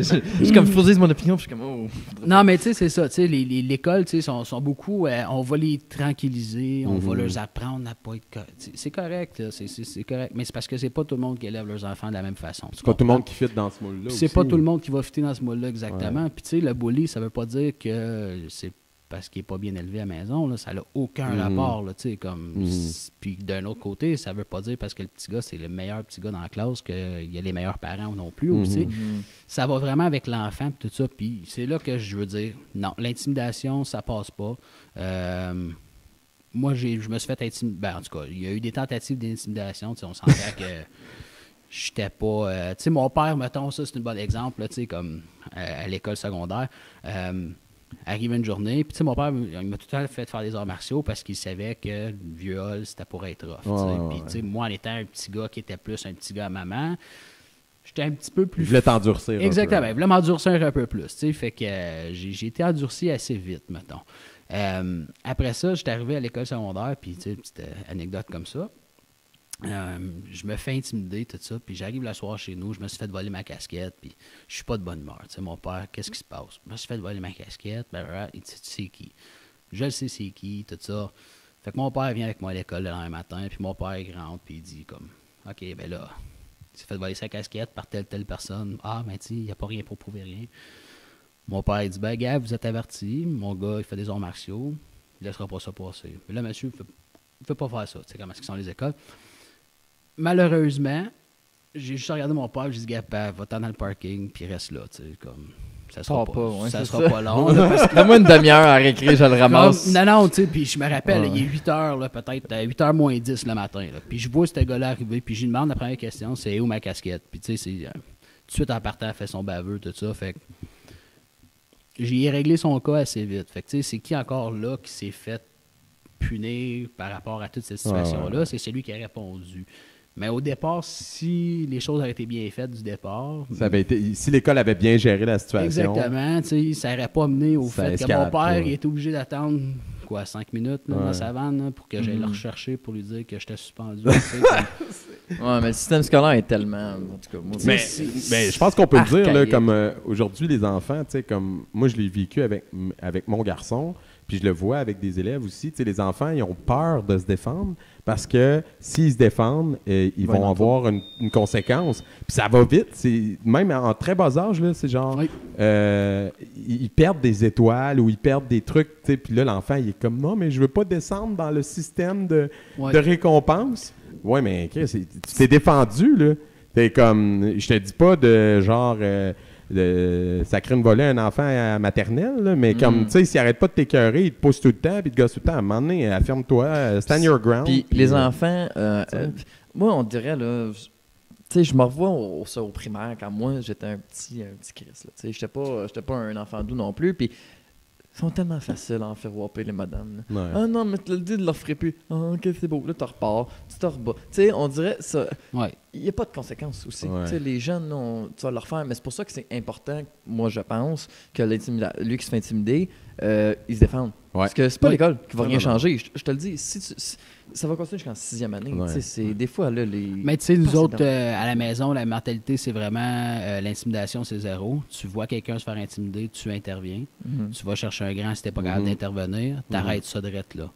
S5: Je comme, faut dire mon opinion, puis je suis comme, oh.
S4: Non, mais tu sais, c'est ça. Tu sais, l'école, tu sais, sont beaucoup. On va les tranquilliser, on va leur apprendre à pas être. C'est correct, là, c'est correct. Mais c'est parce que c'est pas tout le monde qui élève leurs enfants de la même façon.
S3: C'est pas tout le monde qui fit dans ce moule-là.
S4: C'est pas tout le monde qui va fitter dans ce moule-là, exactement. Puis, tu sais, le bully, ça veut pas dire que c'est parce qu'il n'est pas bien élevé à la maison, là, ça n'a aucun rapport, là, tu sais, comme... Puis d'un autre côté, ça veut pas dire parce que le petit gars, c'est le meilleur petit gars dans la classe qu'il y a les meilleurs parents non plus, aussi. Ça va vraiment avec l'enfant, puis tout ça, puis c'est là que je veux dire, non, l'intimidation, ça passe pas. Moi, je me suis fait intimider, ben, en tout cas, il y a eu des tentatives d'intimidation, tu sais, on s'entend que... J'étais pas... tu sais, mon père, mettons, ça, c'est un bon exemple, là, tu sais, comme à l'école secondaire... arrive une journée, puis tu sais, mon père, il m'a tout le temps fait faire des arts martiaux parce qu'il savait que le viol, c'était pour être rough. Puis tu sais, moi, en étant un petit gars qui était plus un petit gars à maman, j'étais un petit peu plus...
S3: Je voulais t'endurcir.
S4: Exactement, je voulais m'endurcir un peu plus, tu sais, fait que j'ai été endurci assez vite, mettons. Après ça, j'étais arrivé à l'école secondaire, puis tu sais, petite anecdote comme ça. Je me fais intimider, tout ça, puis j'arrive le soir chez nous, je me suis fait voler ma casquette, puis je suis pas de bonne humeur. Tu sais, mon père, qu'est-ce qui se passe? Je me suis fait voler ma casquette, il dit, tu sais qui? Je le sais c'est qui, tout ça. Fait que mon père vient avec moi à l'école le lendemain matin, puis mon père il rentre, puis il dit comme, OK, ben là, il s'est fait voler sa casquette par telle personne. Ah, ben tu sais, il n'y a pas rien pour prouver rien. Mon père il dit, ben gars, vous êtes avertis, mon gars, il fait des arts martiaux, il laissera pas ça passer. Mais là, monsieur, il fait pas faire ça, tu sais comment est-ce qu'ils sont les écoles. Malheureusement, j'ai juste regardé mon père, j'ai dit, gars, va-t'en dans le parking, puis reste là, tu sais, comme, ça sera pas long.
S5: Donne-moi une demi-heure à récréer, je le ramasse.
S4: Non, tu sais, puis je me rappelle, il est 8 h, là, peut-être, 8h moins 10 le matin, là, puis je vois ce gars-là arriver, puis je lui demande la première question, c'est où ma casquette? Puis tu sais, c'est tout de suite en partant, il fait son baveux, tout ça, fait que j'ai réglé son cas assez vite. Fait que tu sais, c'est qui encore là qui s'est fait punir par rapport à toute cette situation-là? C'est celui qui a répondu. Mais au départ, si les choses avaient été bien faites du départ...
S3: si l'école avait bien géré la situation...
S4: Exactement. Ça n'aurait pas mené au fait que mon père il était obligé d'attendre 5 minutes là, dans la savane là, pour que j'aille le rechercher pour lui dire que j'étais suspendu.
S5: Ouais, mais le système scolaire est tellement... En tout cas, moi,
S3: mais je pense qu'on peut le dire, là, comme aujourd'hui, les enfants, comme moi, je l'ai vécu avec mon garçon, puis je le vois avec des élèves aussi. Les enfants, ils ont peur de se défendre parce que s'ils se défendent, ils vont avoir une conséquence. Puis ça va vite. Même en très bas âge, là, c'est genre... ils perdent des étoiles ou ils perdent des trucs. Puis là, l'enfant, il est comme « Non, mais je veux pas descendre dans le système de récompense. » Ouais, mais tu t'es défendu, là. T'es comme... Je te dis pas de genre... de sacrer une volée à un enfant à maternelle, là, mais comme, tu sais, s'il arrête pas de t'écœurer, il te pousse tout le temps, puis il te gosse tout le temps. À un moment donné, affirme-toi, stand your ground.
S5: Puis les enfants, moi, on dirait, là, sais, je me revois au primaire quand moi j'étais un petit Chris. Tu sais, j'étais pas un enfant doux non plus. Puis ils sont tellement faciles à en faire whopper les madames. Là.
S3: Ouais.
S5: Ah non, mais tu le dis de leur ferait plus. Ah, ok, c'est beau. Là, tu repars, tu te rebats. Tu sais, on dirait ça.
S4: Ouais.
S5: Il n'y a pas de conséquences aussi.
S3: Ouais.
S5: Tu sais, les jeunes, tu vas leur faire. Mais c'est pour ça que c'est important, moi, je pense, que lui qui se fait intimider, il se défende.
S3: Ouais.
S5: Parce que c'est pas
S4: Oui.
S5: l'école qui va rien
S3: Non.
S5: changer. Je te le dis, si ça va continuer jusqu'en 6e année.
S3: Ouais.
S5: Tu sais, c'est des fois, là, les.
S4: Mais tu sais, nous
S5: Pas
S4: autres,
S5: assez
S4: à la maison, la mentalité, c'est vraiment l'intimidation, c'est zéro. Tu vois quelqu'un se faire intimider, tu interviens.
S5: Mhm.
S4: Tu vas chercher un grand si t'es pas capable d'intervenir. T'arrêtes ça direct là.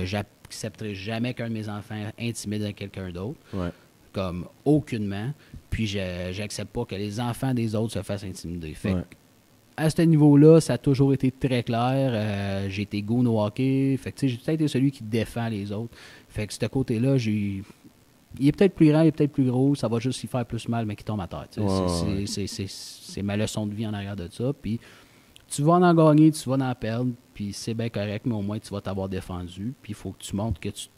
S4: J'accepterai jamais qu'un de mes enfants intimide quelqu'un d'autre.
S3: Ouais.
S4: Comme aucunement. Puis j'accepte pas que les enfants des autres se fassent intimider. Fait
S3: Ouais.
S4: que, à ce niveau-là, ça a toujours été très clair. J'ai été goon au hockey. Fait que, tu sais, j'ai peut-être été celui qui défend les autres. Fait que ce côté-là, il est peut-être plus grand, il est peut-être plus gros, ça va juste y faire plus mal, mais qui tombe à terre. Tu sais. C'est ma leçon de vie en arrière de ça. Puis tu vas en gagner, tu vas en perdre, puis c'est bien correct, mais au moins tu vas t'avoir défendu. Puis il faut que tu montres que tu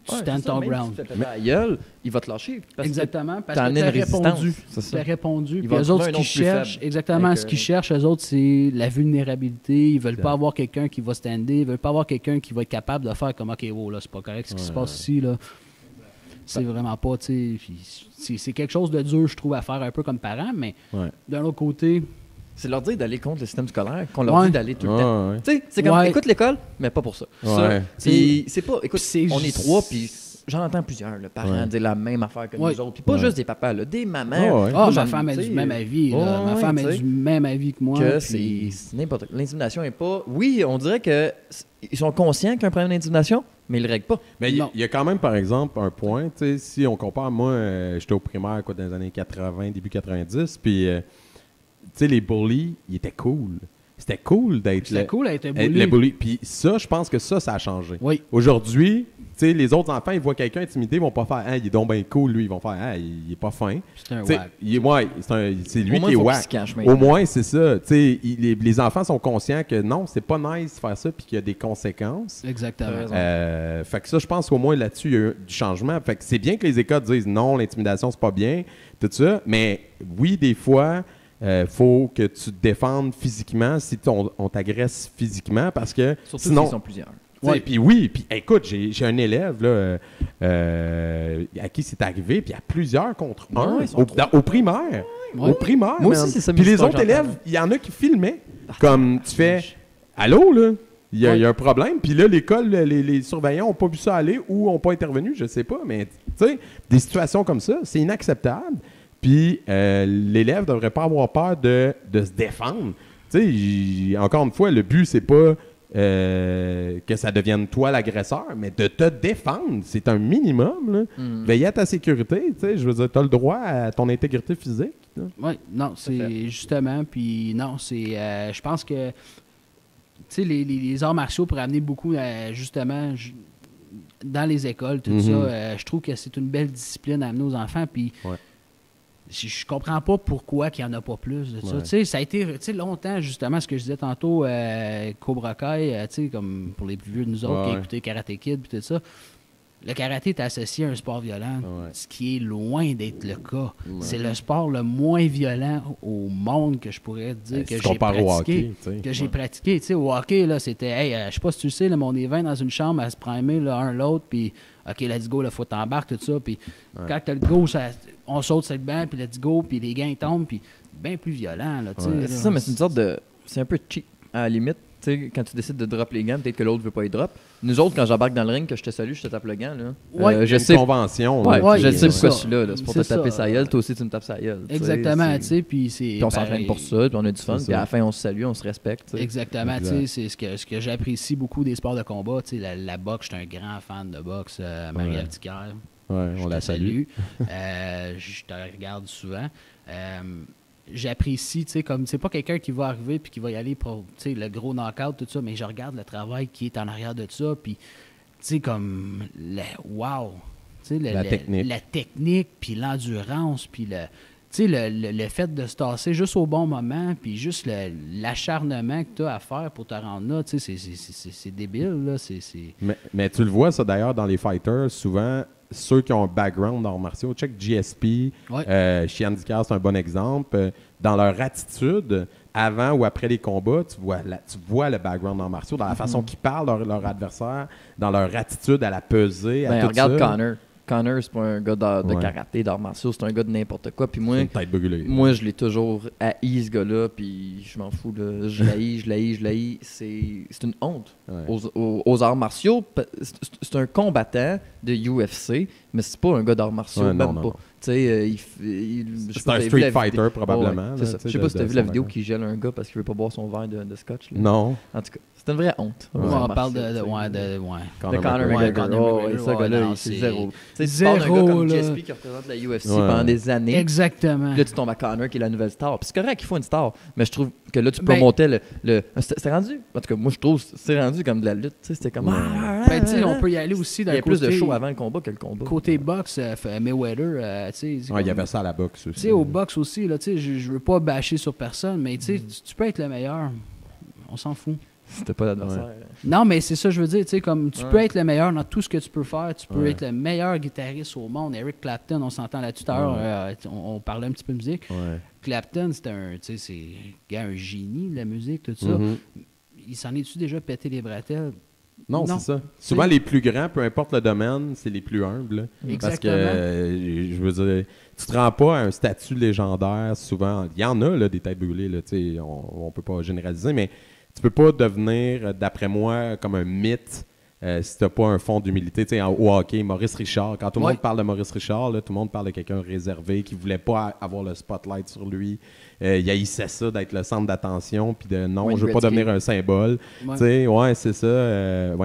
S5: Ouais,
S4: stand
S5: c'est ça,
S4: ton
S5: même
S4: ground.
S5: Si tu te fais péter la gueule, il va te lâcher. Parce
S4: Exactement, parce
S5: t'en
S4: que
S5: as
S4: tu as
S5: une résistance,
S4: répondu.
S5: c'est ça.
S4: Tu as répondu.
S5: Ils
S4: Puis
S5: vont
S4: eux autres,
S5: trouver
S4: ce
S5: un
S4: qu'ils
S5: autre plus
S4: cherchent,
S5: faible.
S4: exactement,
S5: Fait
S4: ce
S5: que-
S4: qu'ils cherchent, eux autres, c'est la vulnérabilité. Ils veulent pas avoir quelqu'un qui va stander. Ils veulent pas avoir quelqu'un qui va être capable de faire comme, OK, wow, là, c'est pas correct ce qui se passe ici, là. C'est vraiment pas, tu sais. Puis c'est quelque chose de dur, je trouve, à faire un peu comme parent, mais
S3: Ouais.
S4: d'un autre côté,
S5: C'est leur dire d'aller contre le système scolaire, qu'on leur
S4: Ouais.
S5: dit d'aller tout le temps.
S3: Ouais.
S5: Tu sais, c'est comme,
S4: Ouais.
S5: écoute l'école, mais pas pour ça.
S3: Ouais.
S5: Ça, puis c'est pas, écoute,
S4: c'est
S5: on est
S4: juste-
S5: 3, puis j'en entends plusieurs, là, parents
S3: Ouais.
S5: dire la même affaire que
S4: Ouais.
S5: nous autres. Puis pas
S3: Ouais.
S5: juste des papas, là, des mamans.
S3: Ouais, ouais.
S4: ah,
S5: Moi,
S4: ma
S5: j'en-
S4: femme
S5: tu
S4: est
S5: sais,
S4: du même avis. Là. Ma
S5: ouais,
S4: femme
S5: tu
S4: est
S5: sais,
S4: du même avis que moi.
S5: que
S4: puis-
S5: c'est n'importe quoi. L'intimidation est pas. Oui, on dirait que ils sont conscients qu'il y a un problème d'intimidation, mais ils le règlent pas.
S3: Mais il
S4: Non.
S3: y a quand même, par exemple, un point, tu sais, si on compare, moi, j'étais au primaire quoi, dans les années 80, début 90, puis, tu sais, les bullies, ils étaient cool. C'était cool d'être
S4: C'était cool d'être
S3: être
S4: bully.
S3: le bully. Puis ça, je pense que ça a changé.
S4: Oui.
S3: Aujourd'hui, tu sais, les autres enfants, ils voient quelqu'un intimidé, ils vont pas faire « Ah, il est donc bien cool, lui. » Ils vont faire « Ah, il est pas fin. »
S4: C'est un
S3: Tu sais,
S4: whack.
S3: c'est lui
S5: Au moins,
S3: qui est
S5: faut qu'ils
S3: whack.
S5: se cachent
S3: Au
S5: maintenant.
S3: moins, c'est ça. Tu sais, les enfants sont conscients que non, c'est pas nice de faire ça puis qu'il y a des conséquences.
S4: Exactement.
S5: T'as raison.
S3: Fait que ça, je pense qu'au moins là-dessus, il y a eu du changement. Fait que c'est bien que les écoles disent non, l'intimidation, c'est pas bien, tout ça. Mais oui, des fois, faut que tu te défendes physiquement si on t'agresse physiquement parce que
S5: Surtout
S3: sinon.
S5: s'ils sont plusieurs.
S3: Tu sais, puis oui, puis écoute, j'ai un élève là, à qui c'est arrivé, puis il y a plusieurs contre
S5: Ouais,
S3: un
S5: ils sont
S3: au primaire.
S4: Ouais.
S3: Au primaire.
S5: Moi
S3: man.
S5: aussi, c'est ça,
S3: Puis
S5: mes
S3: les
S5: histoires
S3: autres
S5: que
S3: élèves,
S5: j'entends.
S3: il y en a qui filmaient. Comme tu fais allô, là, il y a un problème. Puis là, l'école, les surveillants n'ont pas vu ça aller ou n'ont pas intervenu, je sais pas. Mais tu sais, des situations comme ça, c'est inacceptable. Puis l'élève ne devrait pas avoir peur de se défendre. Tu sais, encore une fois, le but, c'est pas que ça devienne toi l'agresseur, mais de te défendre. C'est un minimum. Là. Veiller à ta sécurité. Tu sais, je veux dire, tu as le droit à ton intégrité physique. là.
S4: Oui, non, c'est justement, puis non, c'est, je pense que, tu sais, les arts martiaux pour amener beaucoup, justement, dans les écoles, tout ça, je trouve que c'est une belle discipline à amener aux enfants, puis
S3: Ouais.
S4: je comprends pas pourquoi qu'il n'y en a pas plus de ça.
S3: Ouais.
S4: Tu sais, ça a été, tu sais, longtemps, justement, ce que je disais tantôt, Cobra Kai, tu sais, comme pour les plus vieux de nous autres qui
S3: Ouais.
S4: écoutaient Karate Kid, puis tout ça, le karaté est associé à un sport violent,
S3: Ouais.
S4: ce qui est loin d'être le cas.
S3: Ouais.
S4: C'est le sport le moins violent au monde que je pourrais te dire
S3: Si
S4: que
S3: tu
S4: j'ai
S3: compares au
S4: pratiqué.
S3: hockey, tu sais.
S4: Que j'ai pratiqué. Tu sais, au hockey, là, c'était, hey, je sais pas si tu le sais, là, mais on est 20 dans une chambre à se primer l'un l'autre, puis OK, let's go, il faut t'embarquer, tout ça. Puis quand t'as le go, on saute sur le banc, puis let's go, puis les gants ils tombent, puis bien plus violent. Là, tu sais,
S3: Ouais.
S4: là.
S5: C'est ça, mais c'est une sorte de. C'est un peu cheap, à la limite. Tu sais, quand tu décides de drop les gants, peut-être que l'autre veut pas les drop. Nous autres, quand j'embarque dans le ring, que je te salue, je te tape le gant. Là.
S4: Ouais.
S3: Il y a
S5: je
S3: une
S5: sais.
S3: convention.
S5: Ouais,
S3: là,
S4: Ouais,
S5: je
S3: qui-
S5: sais
S4: c'est
S5: pourquoi
S4: ça.
S5: je suis là. C'est pour te
S4: C'est
S5: taper
S4: ça.
S5: sa gueule, toi aussi tu me tapes sa gueule. tu sais,
S4: Exactement,
S5: c'est-
S4: tu sais, puis c'est.
S5: Puis on s'entraîne
S4: pareil.
S5: pour ça, puis on a du fun,
S3: C'est
S5: puis à
S3: ça.
S5: la fin on se salue, on se respecte. tu sais.
S4: Exactement,
S3: Exact.
S4: tu sais, c'est ce que j'apprécie beaucoup des sports de combat. Tu sais, la boxe, je suis un grand fan de boxe. Marie-Ève
S3: Ouais.
S4: Dicker,
S3: Ouais,
S4: je
S3: on la
S4: te
S3: salue.
S4: Je te regarde souvent. J'apprécie, tu sais, comme c'est pas quelqu'un qui va arriver puis qui va y aller pour, tu sais, le gros knockout, tout ça, mais je regarde le travail qui est en arrière de ça, puis, tu sais, comme, wow! Tu sais,
S3: La technique.
S4: La technique, puis l'endurance, puis le... Tu sais, le fait de se tasser juste au bon moment, puis juste l'acharnement que tu as à faire pour te rendre là, tu sais, c'est débile, là.
S3: Mais tu le vois, ça, d'ailleurs, dans les fighters, souvent, ceux qui ont un background dans les arts martiaux. Check GSP,
S4: Ouais.
S3: Shiandika, c'est un bon exemple. Dans leur attitude, avant ou après les combats, tu vois le background dans les arts martiaux, dans la façon qu'ils parlent leur adversaire, dans leur attitude à la pesée, à tout
S5: regarde
S3: ça.
S5: Connor. Connor, c'est pas un gars de karaté, d'arts martiaux, c'est un gars de n'importe quoi. Puis moi,
S3: C'est une tête brûlée.
S5: moi, je l'ai toujours haï, ce gars-là, puis je m'en fous. Là. Je l'haïs. C'est une honte aux arts martiaux. C'est un combattant de UFC, mais c'est pas un gars d'arts martiaux, même pas. Tu sais,
S3: c'est un Street Fighter, probablement.
S5: Je sais pas si tu as vu la vidéo qui gèle un gars parce qu'il veut pas boire son verre de scotch. Là.
S3: Non.
S5: En tout cas, c'est une vraie honte.
S4: On parle de
S5: Conor McGregor. Ce gars-là, c'est zéro. Tu parles d'un gars comme GSP qui représente la UFC pendant des années.
S4: Exactement.
S5: Là, tu tombes à Conor qui est la nouvelle star. Puis c'est correct qu'il faut une star, mais je trouve que là, tu promotais le... C'est rendu... En tout cas, moi, je trouve c'est rendu comme de la lutte. C'était comme...
S4: Ben, tu sais, on peut y aller aussi d'un côté...
S5: Il y a plus de show avant le combat que le combat.
S4: Côté boxe, Mayweather, tu sais...
S3: Il y avait ça à la boxe aussi.
S4: Tu sais, au boxe aussi, là, tu sais, je veux pas bâcher sur personne, mais tu sais, tu peux être le meilleur. On s'en fout.
S5: C'était pas l'adversaire.
S4: Non, mais c'est ça, je veux dire, tu sais, comme tu peux être le meilleur dans tout ce que tu peux faire, tu peux être le meilleur guitariste au monde. Eric Clapton, on s'entend là-dessus tout à l'heure, on parlait un petit peu de musique. Clapton, c'était un génie de la musique, tout ça. Il s'en est-tu déjà pété les bretelles?
S3: Non, c'est ça. Souvent, les plus grands, peu importe le domaine, c'est les plus humbles. Là. Parce que, je veux dire, tu te rends pas à un statut légendaire, souvent. Il y en a, là, des têtes brûlées, là, on peut pas généraliser, mais tu peux pas devenir, d'après moi, comme un mythe si t'as pas un fond d'humilité. Tu sais, au hockey, Maurice Richard, quand tout le monde parle de Maurice Richard, là, tout le monde parle de quelqu'un réservé qui voulait pas avoir le spotlight sur lui. Il haïssait ça d'être le centre d'attention, puis de non, je veux pas devenir un symbole. Tu sais, c'est ça.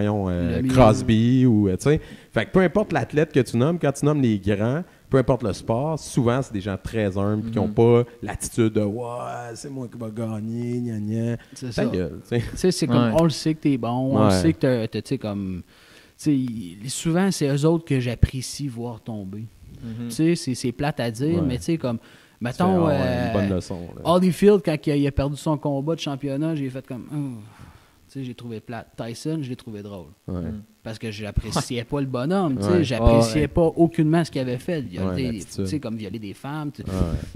S3: Crosby ou tu sais. Fait que peu importe l'athlète que tu nommes, quand tu nommes les grands, peu importe le sport, souvent c'est des gens très humbles qui n'ont pas l'attitude de ouais, c'est moi qui va gagner, gna gna.
S4: C'est ça.
S3: Gueule,
S4: c'est comme on le sait que t'es bon, on le sait que tu sais comme souvent c'est eux autres que j'apprécie voir tomber. Tu sais, c'est plate à dire, mais tu sais comme mettons,
S3: une bonne leçon.
S4: Holyfield, quand il a perdu son combat de championnat, j'ai fait comme... tu sais, j'ai trouvé plate. Tyson, je l'ai trouvé drôle. Parce que j'appréciais pas le bonhomme. Tu sais, j'appréciais pas aucunement ce qu'il avait fait. Tu sais, comme violer des femmes.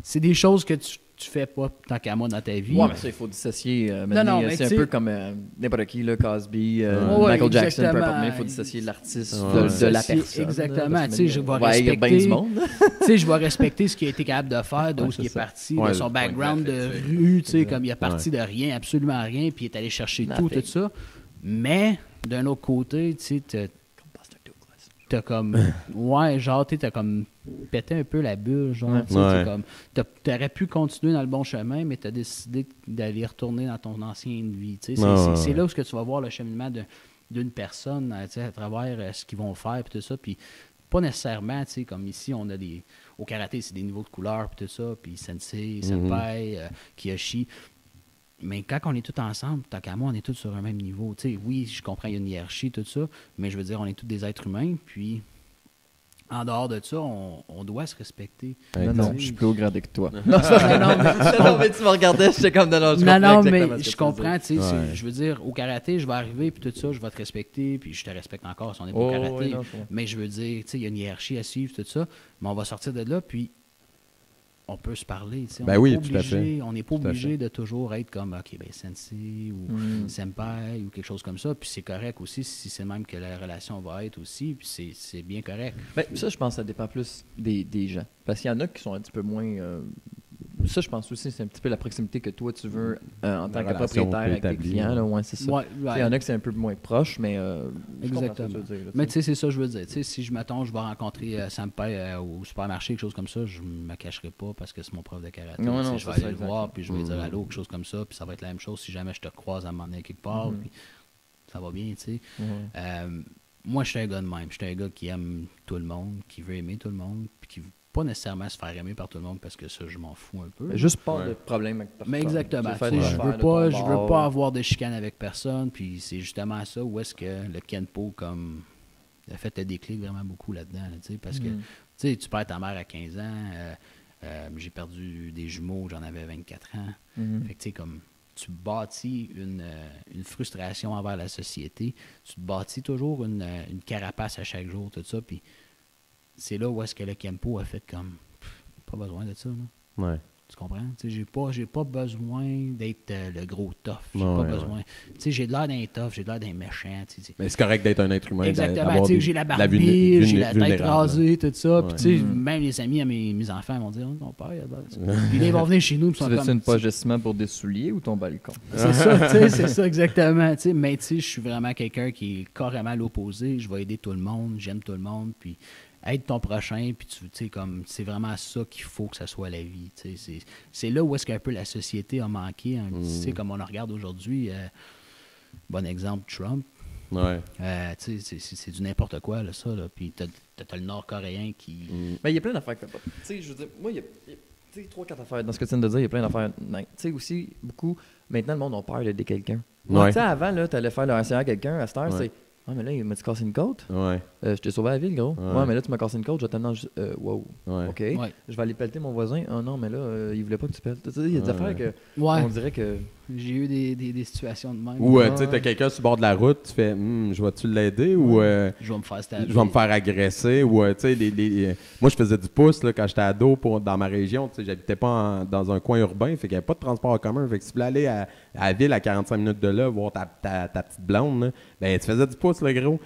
S4: C'est des choses que tu fais pas tant qu'à moi dans ta vie.
S5: Ouais, mais ça, il faut dissocier.
S4: mais
S5: c'est un peu comme n'importe qui, là, Cosby, Michael Jackson, peu importe, mais il faut dissocier l'artiste de la personne.
S4: Exactement. Tu sais, je vais
S5: respecter
S4: du monde. Tu sais, je vais respecter ce qu'il a été capable de faire, d'où il est parti, de son background de rue, tu sais, comme il est parti de rien, absolument rien, puis il est allé chercher tout ça. Mais, d'un autre côté, tu sais, t'as comme... t'as comme pété un peu la bulle, genre, tu sais, comme... T'aurais pu continuer dans le bon chemin, mais t'as décidé d'aller retourner dans ton ancienne vie, tu sais. C'est là où tu vas voir le cheminement d'une personne, tu sais, à travers ce qu'ils vont faire, puis tout ça, puis pas nécessairement, tu sais, comme ici, on a des... Au karaté, c'est des niveaux de couleurs, puis tout ça, puis sensei, senpai, kiyoshi... Mais quand on est tous ensemble, tant qu'à moi, on est tous sur un même niveau. Tu sais, oui, je comprends, il y a une hiérarchie, tout ça, mais je veux dire, on est tous des êtres humains, puis en dehors de ça, on doit se respecter.
S5: Non, je suis plus haut gradé que toi. Non, mais tu me regardais, j'étais comme non,
S4: mais je comprends, tu sais, je veux dire, au karaté, je vais arriver, puis tout ça, je vais te respecter, puis je te respecte encore si on est au karaté, mais je veux dire, tu sais, il y a une hiérarchie à suivre, tout ça, mais on va sortir de là, puis on peut se parler, tu sais.
S3: Tout à fait.
S4: On n'est pas obligé de toujours être comme, OK, ben sensei ou senpai ou quelque chose comme ça. Puis c'est correct aussi si c'est même que la relation va être aussi. Puis c'est bien correct.
S5: Ben, ça, je pense que ça dépend plus des gens. Parce qu'il y en a qui sont un petit peu moins... ça, je pense aussi, c'est un petit peu la proximité que toi, tu veux en tant que propriétaire avec tes clients. Là, c'est ça. Il y en a qui c'est un peu moins proche, mais...
S4: Exactement. Mais tu sais, c'est ça que je veux dire. T'sais, si je m'attends, je vais rencontrer Senpai au supermarché, quelque chose comme ça, je ne me cacherai pas parce que c'est mon prof de karaté. Non, je vais aller le voir, puis je vais dire allô, quelque chose comme ça, puis ça va être la même chose si jamais je te croise à un moment donné quelque part, puis ça va bien, tu sais. Moi, je suis un gars de même. Je suis un gars qui aime tout le monde, qui veut aimer tout le monde, puis qui pas nécessairement se faire aimer par tout le monde parce que ça, je m'en fous un peu.
S5: Juste pas de problème avec personne.
S4: Mais exactement. Je veux pas avoir de chicane avec personne, puis c'est justement ça où est-ce que le Kenpo, comme, a fait le déclic vraiment beaucoup là-dedans, là, parce que tu perds ta mère à 15 ans, j'ai perdu des jumeaux, j'en avais 24 ans. Fait que tu sais, comme, tu bâtis une frustration envers la société, tu te bâtis toujours une carapace à chaque jour, tout ça, puis c'est là où est-ce que le Kempo a fait comme, pas besoin de ça, là.
S3: Ouais.
S4: Tu comprends? Tu sais, j'ai pas besoin d'être le gros tough. J'ai
S3: Ouais,
S4: pas
S3: ouais.
S4: besoin. Tu sais, j'ai de l'air d'un tough, j'ai de l'air d'un méchant. Tu sais.
S3: Mais c'est correct d'être un être humain.
S4: Exactement.
S3: d'avoir
S4: Tu sais,
S3: des-
S4: j'ai la
S3: de
S4: barbille, j'ai la tête
S3: vulnérable,
S4: rasée, tout ça. Puis,
S3: Ouais.
S4: tu sais, même les amis à mes enfants vont dire, oh, ton père, il a de l'air. Puis là, ils vont venir chez nous. Puis
S5: Tu
S4: sont
S5: veux-tu
S4: comme,
S5: une poche de ciment pour des souliers ou ton balcon?
S4: c'est ça, tu sais, c'est ça exactement. Tu sais, mais tu sais, je suis vraiment quelqu'un qui est carrément à l'opposé. Je vais aider tout le monde, j'aime tout le monde, puis aide ton prochain, puis tu sais, comme c'est vraiment ça qu'il faut que ça soit la vie. Tu sais, c'est là où est-ce qu'un peu la société a manqué. Hein. Tu sais, comme on le regarde aujourd'hui, bon exemple, Trump.
S3: Ouais.
S4: Tu sais, c'est du n'importe quoi, là, ça. Là. Puis t'as le Nord-Coréen qui...
S5: Ben, il y a plein d'affaires que t'as pas. Tu sais, je veux dire, moi, il y a tu sais, 3-4 affaires. Dans ce que tu viens de dire, il y a plein d'affaires. Tu sais, aussi, beaucoup, maintenant, le monde a peur d'aider quelqu'un.
S3: Ouais.
S5: Tu sais, avant, là, t'allais faire le RCA à quelqu'un, à cette heure,
S3: Ouais.
S5: c'est « Ah, mais là, il m'a-tu cassé une côte?
S3: Ouais.
S5: Je t'ai sauvé la ville, gros.
S3: Ouais.
S5: Ouais, mais là, tu m'as cassé une côte, je vais t'amener wow.
S3: Ouais.
S5: OK.
S4: Ouais.
S5: Je vais aller pelleter mon voisin. Ah non, mais là, il voulait pas que tu pelles. Tu sais, il y a des
S3: Ouais.
S5: affaires que
S4: Ouais,
S5: on dirait que.
S4: j'ai eu des situations de même.
S3: Ou,
S5: Ouais.
S3: tu sais, t'as quelqu'un sur le bord de la route, tu fais, je vais-tu l'aider ou
S4: Je vais me faire stabber.
S3: je vais me faire agresser ou, tu sais, moi, je faisais du pouce là, quand j'étais ado dans ma région. Tu sais, j'habitais pas dans un coin urbain, fait qu'il n'y avait pas de transport en commun. Fait que si tu voulais aller à la ville à 45 minutes de là, voir ta petite blonde, là, ben, tu faisais du pouce, le gros.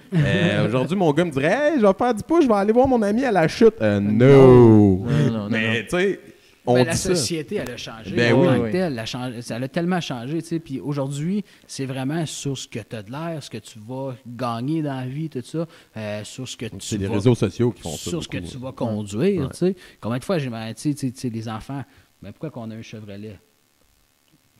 S3: Aujourd'hui, mon gars me dirait, hey, je vais faire du pouce, je vais aller voir mon ami à la chute. No!
S5: Non.
S3: Mais, tu sais, on
S4: Ben,
S3: dit
S4: la
S3: ça.
S4: société, elle a changé.
S3: Ben
S4: en
S3: oui.
S4: tant que
S5: Oui.
S4: telle, elle a tellement changé. Tu sais. Puis aujourd'hui, c'est vraiment sur ce que tu as de l'air, ce que tu vas gagner dans la vie, tout ça, sur ce que tu
S3: C'est les
S4: vas,
S3: réseaux sociaux qui font ça.
S4: sur ce que
S3: beaucoup.
S4: tu vas conduire.
S3: Ouais.
S4: Tu sais. Combien de fois, tu sais, les enfants, ben pourquoi qu'on a un Chevrolet?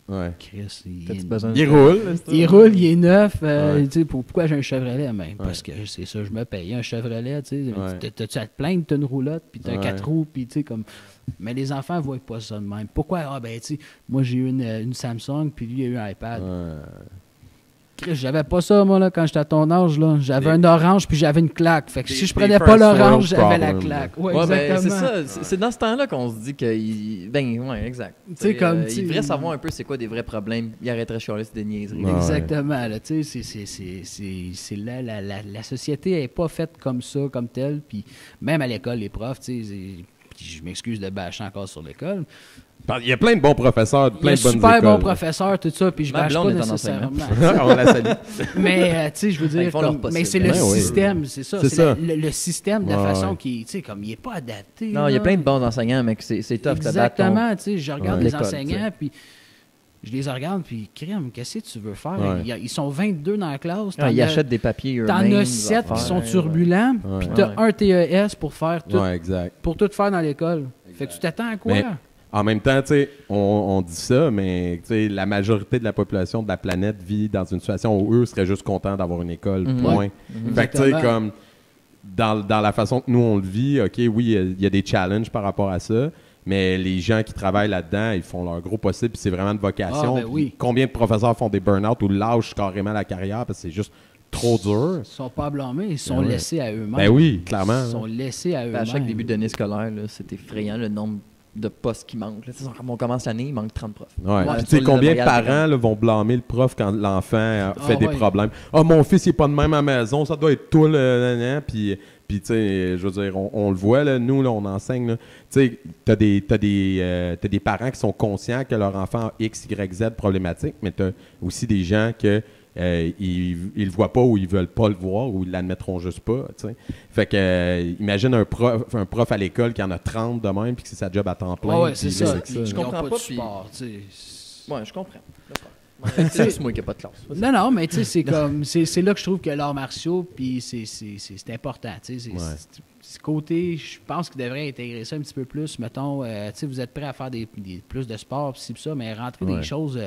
S3: Ouais.
S4: Chris,
S5: T'as-tu besoin de
S3: Il roule.
S4: il roule, il est neuf.
S3: Ouais.
S4: Tu sais, pourquoi j'ai un Chevrolet? Ben, parce que c'est ça, je me paye un Chevrolet. Tu sais.
S3: Ouais.
S4: T'as-tu à te plaindre, t'as une roulotte, puis t'as
S3: Ouais.
S4: 4 roues, puis tu sais, comme. Mais les enfants ne voient pas ça de même. Pourquoi? Ah, ben, tu sais, moi, j'ai eu une Samsung, puis lui, il a eu un iPad.
S3: Ouais.
S4: Chris, j'avais pas ça, moi, là, quand j'étais à ton âge, là. J'avais un orange, puis j'avais une claque. Fait que si je prenais pas
S3: first
S4: l'orange,
S3: world
S4: j'avais la
S3: problem.
S4: claque. Ouais,
S5: Ouais, ben,
S4: exactement.
S5: c'est ça. C'est dans ce temps-là qu'on se dit que. Ben, ouais, exact.
S4: Tu sais, comme, tu
S5: il
S4: sais,
S5: devrait savoir un peu c'est quoi des vrais problèmes. Il arrêterait de chialer, c'est des niaiseries.
S3: Ouais.
S4: Exactement. Là, tu sais, c'est la société n'est pas faite comme ça, comme telle. Puis même à l'école, les profs, tu sais, puis je m'excuse de bâcher encore sur l'école.
S3: Il y a plein de bons professeurs,
S4: Il y
S3: plein
S4: a
S3: de bonnes
S4: super
S3: écoles.
S4: bons professeurs, tout ça, puis je
S5: Ma
S4: bâche
S5: blonde
S4: pas
S5: est en
S4: nécessairement.
S3: On la salue.
S4: Mais, tu sais, je veux
S5: Ils
S4: dire,
S5: font leur
S4: comme-
S5: possible.
S4: mais c'est le
S3: Ben oui.
S4: système, c'est ça.
S3: C'est
S4: C'est
S3: ça.
S4: le système de
S3: Ouais,
S4: façon
S3: ouais.
S4: qui, tu sais, comme il n'est pas adapté.
S5: Non, il y a
S4: là.
S5: plein de bons enseignants, mais que c'est tough de battre
S4: Exactement, tu sais, je regarde
S3: Ouais.
S4: les
S5: l'école,
S4: enseignants, puis je les regarde, puis crème, qu'est-ce que tu veux faire?
S3: Ouais.
S4: Ils sont 22 dans la classe.
S5: Ah, ils achètent des papiers
S4: T'en
S5: eux-mêmes.
S4: as
S5: des
S4: 7 qui
S5: affaires,
S4: sont turbulents,
S3: Ouais.
S4: puis t'as
S5: Ouais.
S4: un TES pour faire tout,
S3: Ouais, exact.
S4: pour tout faire dans l'école. Fait que tu t'attends à quoi?
S3: Mais- En même temps, tu sais, on dit ça, mais tu sais, la majorité de la population de la planète vit dans une situation où eux seraient juste contents d'avoir une école,
S5: Mhm.
S3: point. Fait que tu sais,
S4: Exactement.
S3: comme dans la façon que nous on le vit, OK, oui, il y a des challenges par rapport à ça, mais les gens qui travaillent là-dedans, ils font leur gros possible, puis c'est vraiment une vocation.
S4: Ah, ben
S3: Puis
S4: oui.
S3: Combien de professeurs font des burn-out ou lâchent carrément la carrière parce que c'est juste trop dur?
S4: Ils sont pas blâmés, ils sont
S3: Ben ouais.
S4: laissés à eux-mêmes.
S3: Ben oui, clairement.
S4: Ils sont laissés à eux-mêmes.
S5: À chaque début d'année scolaire, là, c'est effrayant le nombre de postes qui manquent. Là, tu sais, on commence l'année, il manque 30 profs.
S3: Ouais.
S4: Ouais,
S3: Puis tu
S5: sur
S3: sais,
S5: le
S3: combien de
S5: Montréal,
S3: parents là, vont blâmer le prof quand l'enfant fait des
S4: ouais.
S3: problèmes? Ah, mon fils, il est pas de même à la maison, ça doit être tout, là. Puis tu sais, je veux dire, on le voit, là, nous, là, on enseigne. Tu sais, t'as des parents qui sont conscients que leur enfant a X, Y, Z problématique, mais t'as aussi des gens que ils le voient pas ou ils veulent pas le voir ou ils l'admettront juste pas. Tu sais. Fait que imagine un prof à l'école qui en a 30 de même puis que c'est sa job à temps plein.
S4: Ouais, c'est
S3: puis
S4: ça.
S3: là,
S4: Ils
S5: Je
S4: ont
S5: comprends
S4: pas
S5: pas,
S4: de
S5: puis-
S4: support, tu sais.
S5: Ouais, je comprends. C'est juste moi qui n'ai pas de classe.
S4: Non, non, mais tu sais, c'est comme. C'est là que je trouve que l'art martiaux, puis c'est important. Tu sais,
S3: Ouais.
S4: ce côté, je pense qu'il devrait intégrer ça un petit peu plus. Mettons, tu sais, vous êtes prêts à faire plus de sport, pis ci, pis ça, mais rentrer
S3: Ouais.
S4: des choses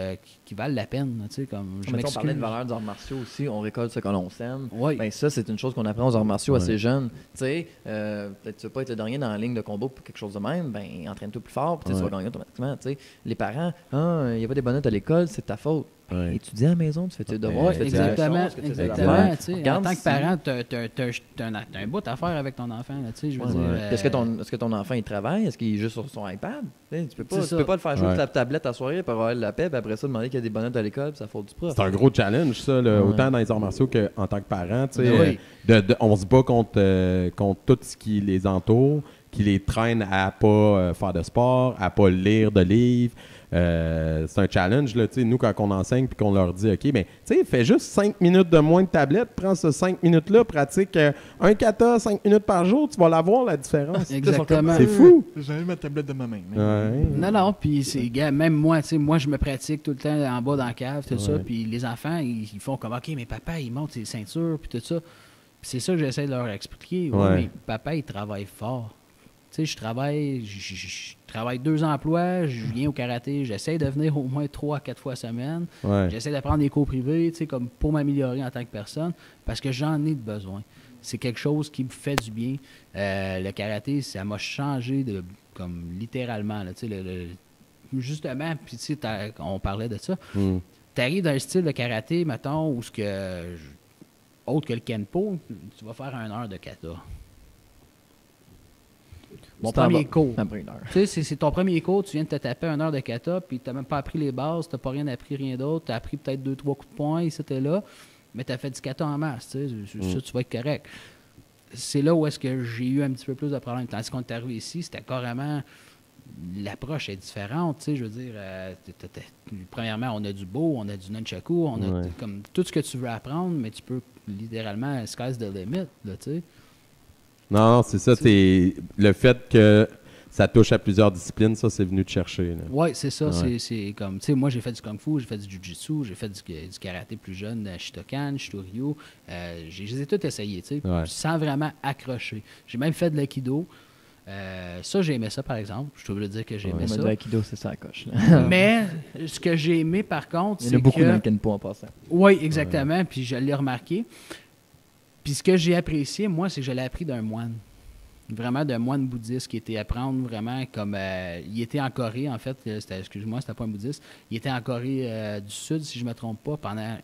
S4: qui valent la peine. Tu sais, comme. Je
S5: Mettons, on parlait de
S4: m'excuse.
S5: valeur des arts martiaux aussi, on récolte ce que l'on sème.
S4: Oui.
S5: Ben ça, c'est une chose qu'on apprend aux arts martiaux
S3: Ouais.
S5: assez jeunes. Tu sais, peut-être tu veux pas être le dernier dans la ligne de combat pour quelque chose de même, ben entraîne-toi plus fort, puis tu sais, tu
S3: Ouais.
S5: vas gagner automatiquement. Tu sais, les parents, il n'y a pas des bonnes notes à l'école, c'est ta faute.
S3: Ouais.
S5: Étudier à la maison, tu fais tes devoirs, tu fais tes
S4: Exactement.
S5: leçons, tu fais tes
S4: Exactement.
S5: affaires.
S4: Tu sais, en
S5: Regarde
S4: tant que
S5: si-
S4: parent, t'as un bout à faire avec ton enfant. Là, tu sais, je veux dire,
S5: Est-ce que ton enfant, il travaille? Est-ce qu'il est juste sur son iPad? Tu sais, tu peux
S4: C'est ça.
S5: peux pas le faire jouer
S3: Ouais.
S5: sur ta tablette à soirée pour avoir la paix, puis après ça, demander qu'il y a des bonnettes à l'école, puis ça faute du prof.
S3: C'est un gros challenge, ça, là,
S5: Ouais.
S3: autant dans les arts martiaux qu'en tant que parent. Tu sais,
S4: Oui.
S3: on se bat contre tout ce qui les entoure, qui les traîne à pas faire de sport, à pas lire de livres. C'est un challenge, là, tu sais, nous, quand on enseigne puis qu'on leur dit, OK, mais tu sais, fais juste 5 minutes de moins de tablette, prends ces 5 minutes-là, pratique un kata 5 minutes par jour, tu vas la voir, la différence.
S4: Exactement.
S3: C'est fou.
S5: J'avais ma tablette de ma main.
S3: Ouais.
S4: Non, puis c'est, gars, même moi, tu sais, moi, je me pratique tout le temps en bas dans la cave, tout ça,
S3: Ouais.
S4: puis les enfants, ils font comme, OK, mais papa, il monte ses ceintures, puis tout ça. Puis c'est ça que j'essaie de leur expliquer. Ouais,
S3: Ouais.
S4: mais papa, il travaille fort. Tu sais, je travaille 2 emplois, je viens au karaté, j'essaie de venir au moins 3 à 4 fois semaine.
S3: Ouais.
S4: J'essaie de prendre des cours privés, tu sais, comme pour m'améliorer en tant que personne, parce que j'en ai de besoin. C'est quelque chose qui me fait du bien. Le karaté, ça m'a changé comme littéralement, là, tu sais, justement, puis tu sais, on parlait de ça.
S3: Mm.
S4: Tu arrives dans un style de karaté, mettons, où autre que le kenpo, tu vas faire 1 heure de kata. Mon premier cours.
S5: Après une heure.
S4: Tu sais, c'est ton premier cours, tu viens de te taper 1 heure de kata, puis tu n'as même pas appris les bases, tu n'as pas rien appris, rien d'autre. Tu as appris peut-être 2-3 coups de poing, ici et là, mais tu as fait du kata en masse. Tu sais, ça, tu vas être correct. C'est là où est-ce que j'ai eu un petit peu plus de problèmes. Tandis qu'on est arrivé ici, c'était carrément. L'approche est différente. Tu sais, je veux dire, premièrement, on a du beau, on a du nunchaku, on a
S3: Ouais.
S4: comme tout ce que tu veux apprendre, mais tu peux littéralement, sky's the limit, là, tu sais.
S3: Non, c'est ça. Le fait que ça touche à plusieurs disciplines, ça, c'est venu te chercher. Là.
S4: Oui, c'est ça.
S3: Ouais.
S4: C'est comme, tu sais, moi, j'ai fait du kung-fu, j'ai fait du jiu-jitsu, j'ai fait du karaté plus jeune, Shitokan, Shitoryu. Je les ai tous essayés, tu sais,
S3: Ouais.
S4: sans vraiment accrocher. J'ai même fait de l'aïkido. Ça, j'ai aimé ça, par exemple. Je dois le dire que j'ai aimé
S5: Mais
S4: ça.
S5: de l'aïkido, c'est ça la coche. là.
S4: Mais ce que j'ai aimé, par contre,
S5: Il y en
S4: c'est
S5: a beaucoup
S4: que...
S5: dans le Kenpo en passant.
S4: Oui, exactement. Puis je l'ai remarqué. Puis ce que j'ai apprécié, moi, c'est que je l'ai appris d'un moine. Vraiment d'un moine bouddhiste qui était à prendre vraiment comme... il était en Corée, en fait. Excuse-moi, c'était pas un bouddhiste. Il était en Corée du Sud, si je me trompe pas, pendant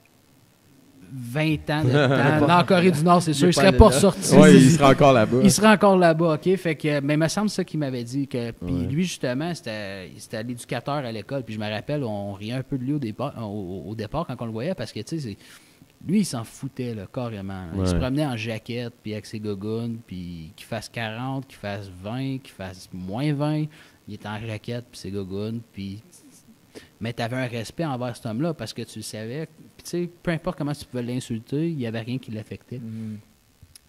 S4: 20 ans de temps. Non, en Corée du Nord, c'est sûr. Il serait pas sorti.
S3: Ouais, il sera encore là-bas.
S4: Il serait encore là-bas, OK? Fait que, mais il me semble ça qu'il m'avait dit. Puis lui, justement, c'était l'éducateur à l'école. Puis je me rappelle, on riait un peu de lui au départ quand on le voyait, parce que, tu sais, lui, il s'en foutait, là, carrément. Là. Il se
S3: Ouais.
S4: promenait en jaquette, puis avec ses gogoons, puis qu'il fasse 40, qu'il fasse 20, qu'il fasse moins 20. Il était en jaquette, puis ses gogoons, puis... Mais tu avais un respect envers cet homme-là, parce que tu le savais. Puis, tu sais, peu importe comment tu pouvais l'insulter, il n'y avait rien qui l'affectait.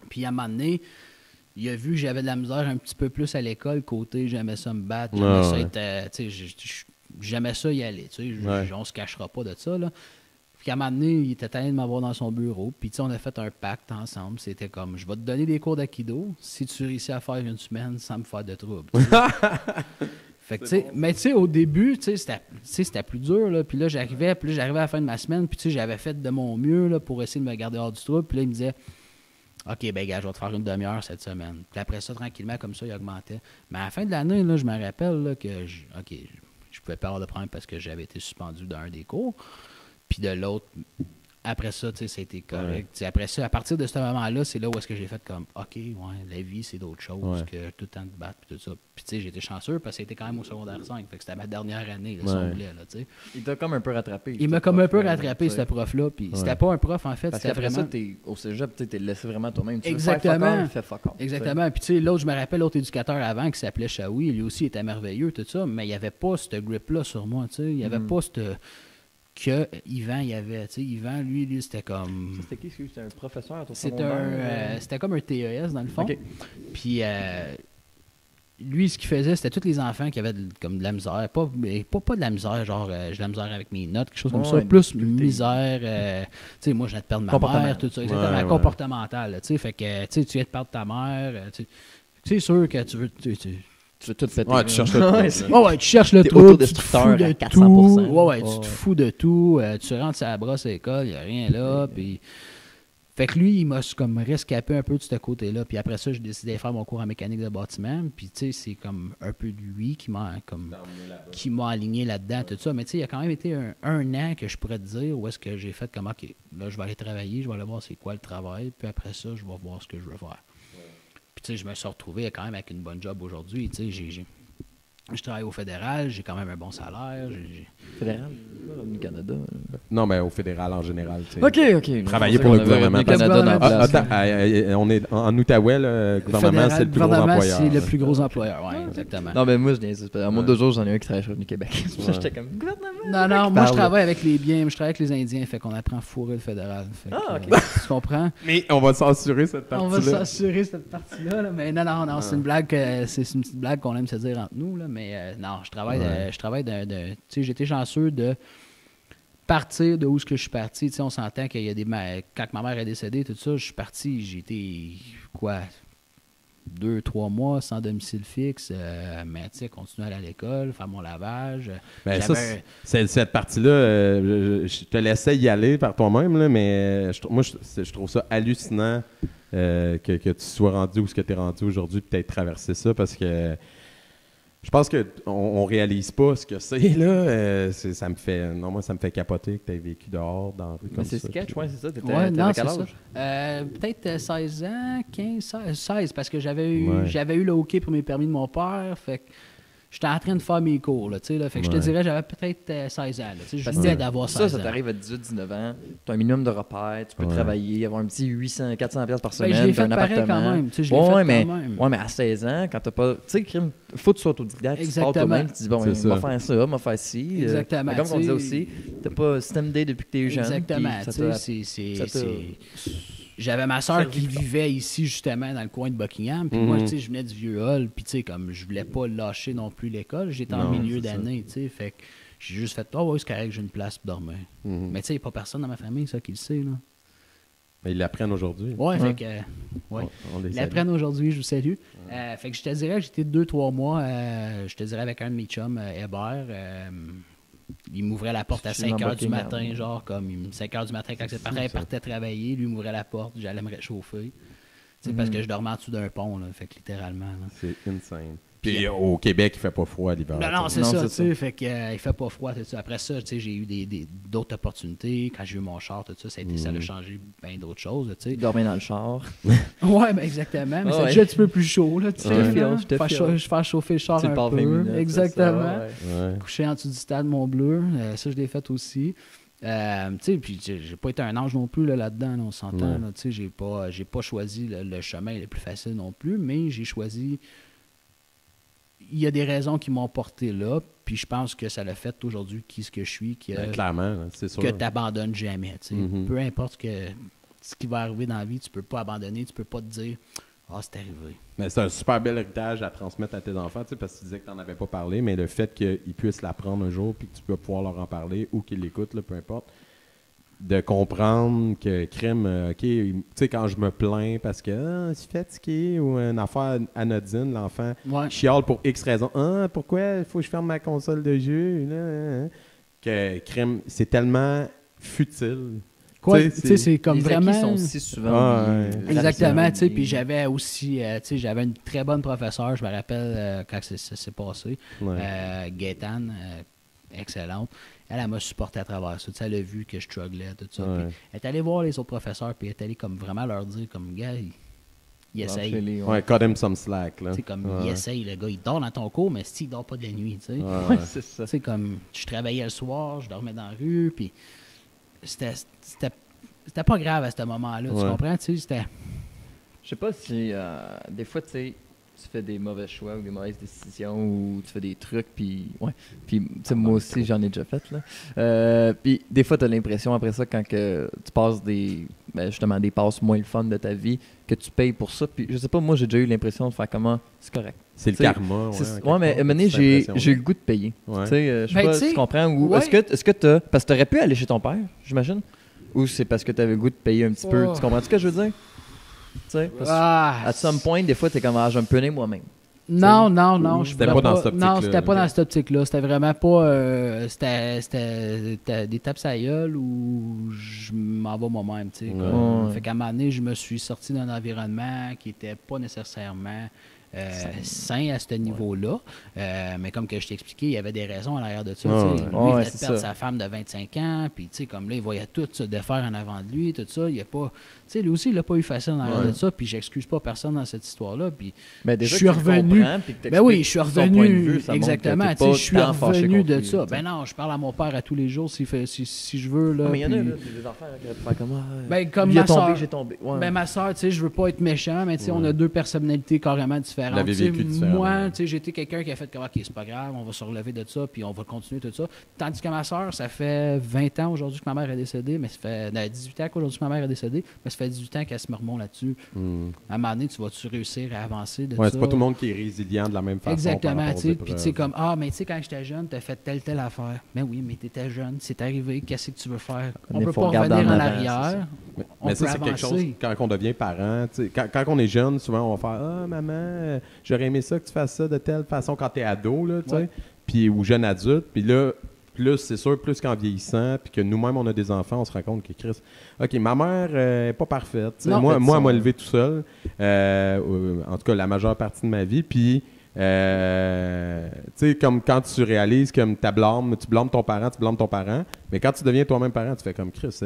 S4: Puis, à un moment donné, il a vu que j'avais de la misère un petit peu plus à l'école, côté j'aimais ça me battre, j'aimais
S3: Ouais,
S4: ça
S3: ouais.
S4: être, tu sais, j'aimais ça y aller, tu sais,
S3: Ouais.
S4: on se cachera pas de ça, là. Puis à un moment donné, il était tanné de m'avoir dans son bureau, puis tu sais, on a fait un pacte ensemble, c'était comme, je vais te donner des cours d'aïkido, si tu réussis à faire 1 semaine sans me faire de trouble. Tu sais. Fait que, tu sais, mais tu sais, au début, tu sais, c'était plus dur, là. Puis là, j'arrivais à la fin de ma semaine, puis tu sais, j'avais fait de mon mieux, là, pour essayer de me garder hors du trouble. Puis là, il me disait, OK, ben gars, je vais te faire 1 demi-heure cette semaine. Puis après ça, tranquillement, comme ça, il augmentait. Mais à la fin de l'année, là, je me rappelle là, que, je pouvais pas avoir de problème parce que j'avais été suspendu d'un des cours. Puis de l'autre, après ça, tu sais, c'était correct. Tu sais, après ça, à partir de ce moment-là, c'est là où est-ce que j'ai fait comme, OK, ouais, la vie, c'est d'autres choses
S3: Ouais.
S4: que tout le temps de battre, puis tout ça. Puis tu sais, j'étais chanceux parce que c'était quand même au secondaire 5. Fait que c'était ma dernière année, là, si on
S3: Ouais.
S4: voulait, là, tu sais.
S5: Il t'a comme un peu rattrapé.
S4: Il m'a
S5: ce
S4: comme un peu
S5: prof-là,
S4: rattrapé,
S5: tu sais.
S4: ce prof-là. Puis
S3: Ouais.
S4: c'était pas un prof, en fait,
S5: Parce
S4: c'était
S5: qu'après
S4: vraiment...
S5: ça, t'es au cégep, tu t'es laissé vraiment toi-même. Tu veux
S4: Exactement.
S5: faire fuck all, fais fuck all, tu sais.
S4: Exactement. Puis tu sais, l'autre, je me rappelle, l'autre éducateur avant qui s'appelait Shawi, lui aussi était merveilleux, tout ça, mais il n'y avait pas ce grip-là sur moi, tu sais. Il n'y avait pas ce que Yvan y avait, tu sais. Yvan, lui, c'était comme...
S5: C'était qui? C'était un professeur à ton
S4: C'était
S5: secondaire?
S4: c'était comme un TES, dans le fond.
S5: Ok.
S4: Puis lui, ce qu'il faisait, c'était tous les enfants qui avaient comme de la misère. Pas de la misère, genre j'ai de la misère avec mes notes, quelque chose comme
S5: Ouais,
S4: ça.
S5: une
S4: Plus
S5: difficulté.
S4: misère, tu sais, moi, je viens de perdre ma
S5: Comportement.
S4: mère, tout ça. Exactement,
S3: Ouais, ouais.
S4: comportemental, tu sais. Fait que, tu sais, tu viens de perdre ta mère, c'est sûr que tu veux...
S5: Tu veux tout péter.
S3: Ouais, tu cherches le
S5: Ouais,
S3: truc,
S4: Ouais, tu cherches le
S5: T'es
S4: truc, tu te
S5: autodestructeur
S4: fous de
S5: à
S4: tout.
S5: 400%.
S4: Ouais, tu
S5: Ouais.
S4: te fous de tout. Tu rentres à la brosse à l'école, il n'y a rien là. Puis Fait que lui, il m'a comme rescapé un peu de ce côté-là. Puis après ça, j'ai décidé de faire mon cours en mécanique de bâtiment. Puis tu sais, c'est comme un peu lui qui m'a aligné là-dedans, tout ça. Mais tu sais, il y a quand même été un an que je pourrais te dire où est-ce que j'ai fait comme, OK, là, je vais aller travailler, je vais aller voir c'est quoi le travail. Puis après ça, je vais voir ce que je veux faire. Puis tu sais, je me suis retrouvé quand même avec une bonne job aujourd'hui. Tu sais, je travaille au fédéral, j'ai quand même un bon salaire.
S5: Fédéral, du Canada.
S3: Non, mais au fédéral en général. Tu sais.
S5: OK.
S3: Travailler pour le gouvernement.
S5: Le Canada dans la place.
S3: On est en Outaouais, le gouvernement, c'est le plus gros employeur.
S4: C'est le plus gros employeur, oui, exactement.
S5: Non, mais moi, à mon 2 jours, j'en ai un qui travaille sur Revenu Québec. C'est pour ça que j'étais comme gouvernement.
S4: Non, moi, je travaille avec les biens, je travaille avec les Indiens, fait qu'on apprend à fourrer le fédéral.
S5: OK.
S4: Tu comprends?
S3: Mais on va censurer cette partie-là.
S4: On va censurer cette partie-là, là, mais non, c'est une blague, c'est une petite blague qu'on aime se dire entre nous, là, mais non, je travaille tu sais, j'étais chanceux de partir de où ce que je suis parti. Tu sais, on s'entend qu'il y a quand ma mère est décédée, tout ça, je suis parti, j'ai été, 2-3 mois sans domicile fixe, mais tu sais, continuer à aller à l'école, faire mon lavage.
S3: Ben ça, cette partie-là, je te laissais y aller par toi-même, là, mais je trouve ça hallucinant que tu sois rendu où ce que tu es rendu aujourd'hui et peut-être traversé ça, parce que je pense qu'on réalise pas ce que c'est, là. Ça me fait capoter que tu aies vécu dehors dans comme
S5: mais
S3: ça.
S5: c'est sketch, ouais, c'est ça. T'étais
S4: Ouais, non,
S5: à quel
S4: c'est
S5: âge?
S4: ça. Peut-être 16 ans, 15, 16, parce que j'avais eu le hockey pour mes permis de mon père, fait que j'étais en train de faire mes cours, là, tu sais, là, fait que je te dirais, j'avais peut-être 16 ans, là, tu sais, je venais d'avoir 16 ans.
S5: Ça t'arrive à 18-19 ans, tu as un minimum de repères, tu peux travailler, avoir un petit 400$ par semaine,
S4: je l'ai fait
S5: un
S4: pareil
S5: appartement.
S4: quand même, tu sais, je l'ai fait quand même.
S5: Ouais, mais à 16 ans, quand t'as pas... Tu sais, crime, faut que tu sois autodidacte, tu pars toi-même, tu te dis, bon, on va faire ça, on va faire ci.
S4: Exactement.
S5: Comme on disait aussi, t'as pas système D depuis que t'es jeune.
S4: Exactement, tu sais, j'avais ma soeur qui vivait ici, justement, dans le coin de Buckingham. Puis moi, tu sais, je venais du Vieux-Hall. Puis, tu sais, comme je voulais pas lâcher non plus l'école, j'étais en milieu d'année, tu sais. Fait que j'ai juste fait, ouais, c'est correct, j'ai une place pour dormir. Mais, tu sais, il n'y a pas personne dans ma famille, ça, qui le sait, là.
S3: Mais ils l'apprennent aujourd'hui.
S4: Ouais, fait que. Ouais. Ils l'apprennent aujourd'hui, je vous salue. Fait que je te dirais que j'étais 2-3 mois, je te dirais avec un de mes chums, Hébert. Il m'ouvrait la porte à 5 h du matin, genre, comme 5 h du matin, quand ses parents partaient travailler, lui m'ouvrait la porte, j'allais me réchauffer. Parce que je dormais en dessous d'un pont, là, fait que littéralement. Là.
S3: C'est insane. Puis au Québec, il fait pas froid l'hiver.
S4: Non, c'est ça, tu sais, fait que il fait pas froid, tout ça. Après ça, tu sais, j'ai eu d'autres opportunités. Quand j'ai eu mon char, tout ça, ça a changé bien d'autres choses, tu sais.
S5: Dormir dans le char.
S4: Ouais, ben exactement, mais c'est déjà un petit peu plus chaud, là, tu sais.
S5: Je
S4: Faire chauffer le char un peu.
S5: Minutes,
S4: exactement.
S3: Ouais.
S4: Coucher en dessous du stade Mont-Bleu, ça, je l'ai fait aussi. Tu sais, puis j'ai pas été un ange non plus là-dedans, là, on s'entend. Tu sais, j'ai pas choisi le chemin le plus facile non plus, mais j'ai choisi... Il y a des raisons qui m'ont porté là, puis je pense que ça l'a fait aujourd'hui qui ce que je suis,
S3: clairement, c'est sûr.
S4: Que tu n'abandonnes jamais. Peu importe ce qui va arriver dans la vie, tu peux pas abandonner, tu peux pas te dire « Ah, c'est arrivé ».
S3: Mais c'est un super bel héritage à transmettre à tes enfants, parce que tu disais que tu n'en avais pas parlé, mais le fait qu'ils puissent l'apprendre un jour, puis que tu peux pouvoir leur en parler, ou qu'ils l'écoutent, là, peu importe, de comprendre que crime, OK, tu sais, quand je me plains parce que je suis fatigué ou une affaire anodine, l'enfant chiale pour X raison. Pourquoi il faut que je ferme ma console de jeu? Là? Que crime, c'est tellement futile.
S4: Tu sais, c'est comme
S5: les
S4: vraiment...
S5: acquis sont si souvent...
S4: Exactement, tu sais, puis j'avais aussi, tu sais, j'avais une très bonne professeure, je me rappelle quand ça s'est passé, Gaétane, excellente. Elle m'a supporté à travers ça. Tu sais, elle a vu que je strugglais, tout ça. Elle est allée voir les autres professeurs, puis elle est allée comme vraiment leur dire, comme, gars, il essaye.
S3: Cut him some slack, là.
S4: Tu sais, comme, il essaye, le gars, il dort dans ton cours, mais s'il dort pas de la nuit, tu sais.
S5: C'est ça.
S4: Tu sais, comme, je travaillais le soir, je dormais dans la rue, puis c'était pas grave à ce moment-là, tu comprends? Tu sais, c'était...
S5: Je sais pas si, des fois, tu sais, tu fais des mauvais choix ou des mauvaises décisions ou tu fais des trucs, puis tu sais, moi aussi j'en ai déjà fait là. Puis des fois tu as l'impression après ça quand que tu passes justement des passes moins le fun de ta vie que tu payes pour ça, puis je sais pas, moi j'ai déjà eu l'impression de faire comment c'est correct.
S3: C'est le karma.
S5: Mais à un moment donné, j'ai eu le goût de payer. Tu sais, je sais pas si tu comprends, ou est-ce que tu as, parce que tu aurais pu aller chez ton père, j'imagine, ou c'est parce que tu avais le goût de payer un petit peu, tu comprends ce que je veux dire? Tu sais, à some point, des fois, t'es comme, je vais me punir moi-même.
S4: Non.
S3: C'était pas dans cette optique-là.
S4: Non, c'était pas dans cette optique-là. C'était vraiment pas... c'était des tapes à gueule où je m'en vais moi-même, tu sais.
S5: Ouais.
S4: Fait qu'à un moment donné, je me suis sorti d'un environnement qui était pas nécessairement... sain à ce niveau-là. Mais comme que je t'ai expliqué, il y avait des raisons à l'arrière de ça.
S3: Ouais.
S4: Lui, il venait de perdre sa femme de 25 ans, puis comme là, il voyait tout se défaire en avant de lui, tout ça. Il a pas... lui aussi, il n'a pas eu facile en arrière de ça, puis j'excuse pas personne dans cette histoire-là. Puis
S5: Mais déjà,
S4: je suis revenu. Je suis revenu. Exactement. Je suis revenu de ça. Ben non, je parle à mon père à tous les jours si je veux. Là,
S5: mais il y en a des enfants qui font comment.
S4: Comme ma soeur.
S5: J'ai tombé. Ouais.
S4: Ben ma soeur, je veux pas être méchant, mais on a deux personnalités carrément différentes. Moi, j'ai été quelqu'un qui a fait comme, OK, c'est pas grave, on va se relever de ça, puis on va continuer tout ça. Tandis que ma soeur, ça fait 20 ans aujourd'hui que ma mère est décédée, mais ça fait 18 ans qu'aujourd'hui que ma mère est décédée, mais ça fait 18 ans qu'elle se me remonte là-dessus. À un moment donné, tu vas-tu réussir à avancer de ça?
S3: C'est pas tout le monde qui est résilient de la même façon.
S4: Exactement, puis tu sais, comme, mais tu sais, quand j'étais jeune, t'as fait telle affaire. Mais oui, mais t'étais jeune, c'est arrivé, qu'est-ce que tu veux faire? On peut pas revenir en arrière.
S3: Mais ça, c'est quelque chose, quand on devient parent, quand on est jeune, souvent, on va faire « Ah, maman, j'aurais aimé ça que tu fasses ça de telle façon quand t'es ado, là, tu sais. » Puis, ou jeune adulte. Puis là, plus, c'est sûr, plus qu'en vieillissant, puis que nous-mêmes, on a des enfants, on se rend compte que Chris, OK, ma mère n'est pas parfaite. Moi, elle m'a élevé tout seul, en tout cas, la majeure partie de ma vie. Puis, tu sais, comme quand tu réalises que tu blâmes ton parent, mais quand tu deviens toi-même parent, tu fais comme Chris.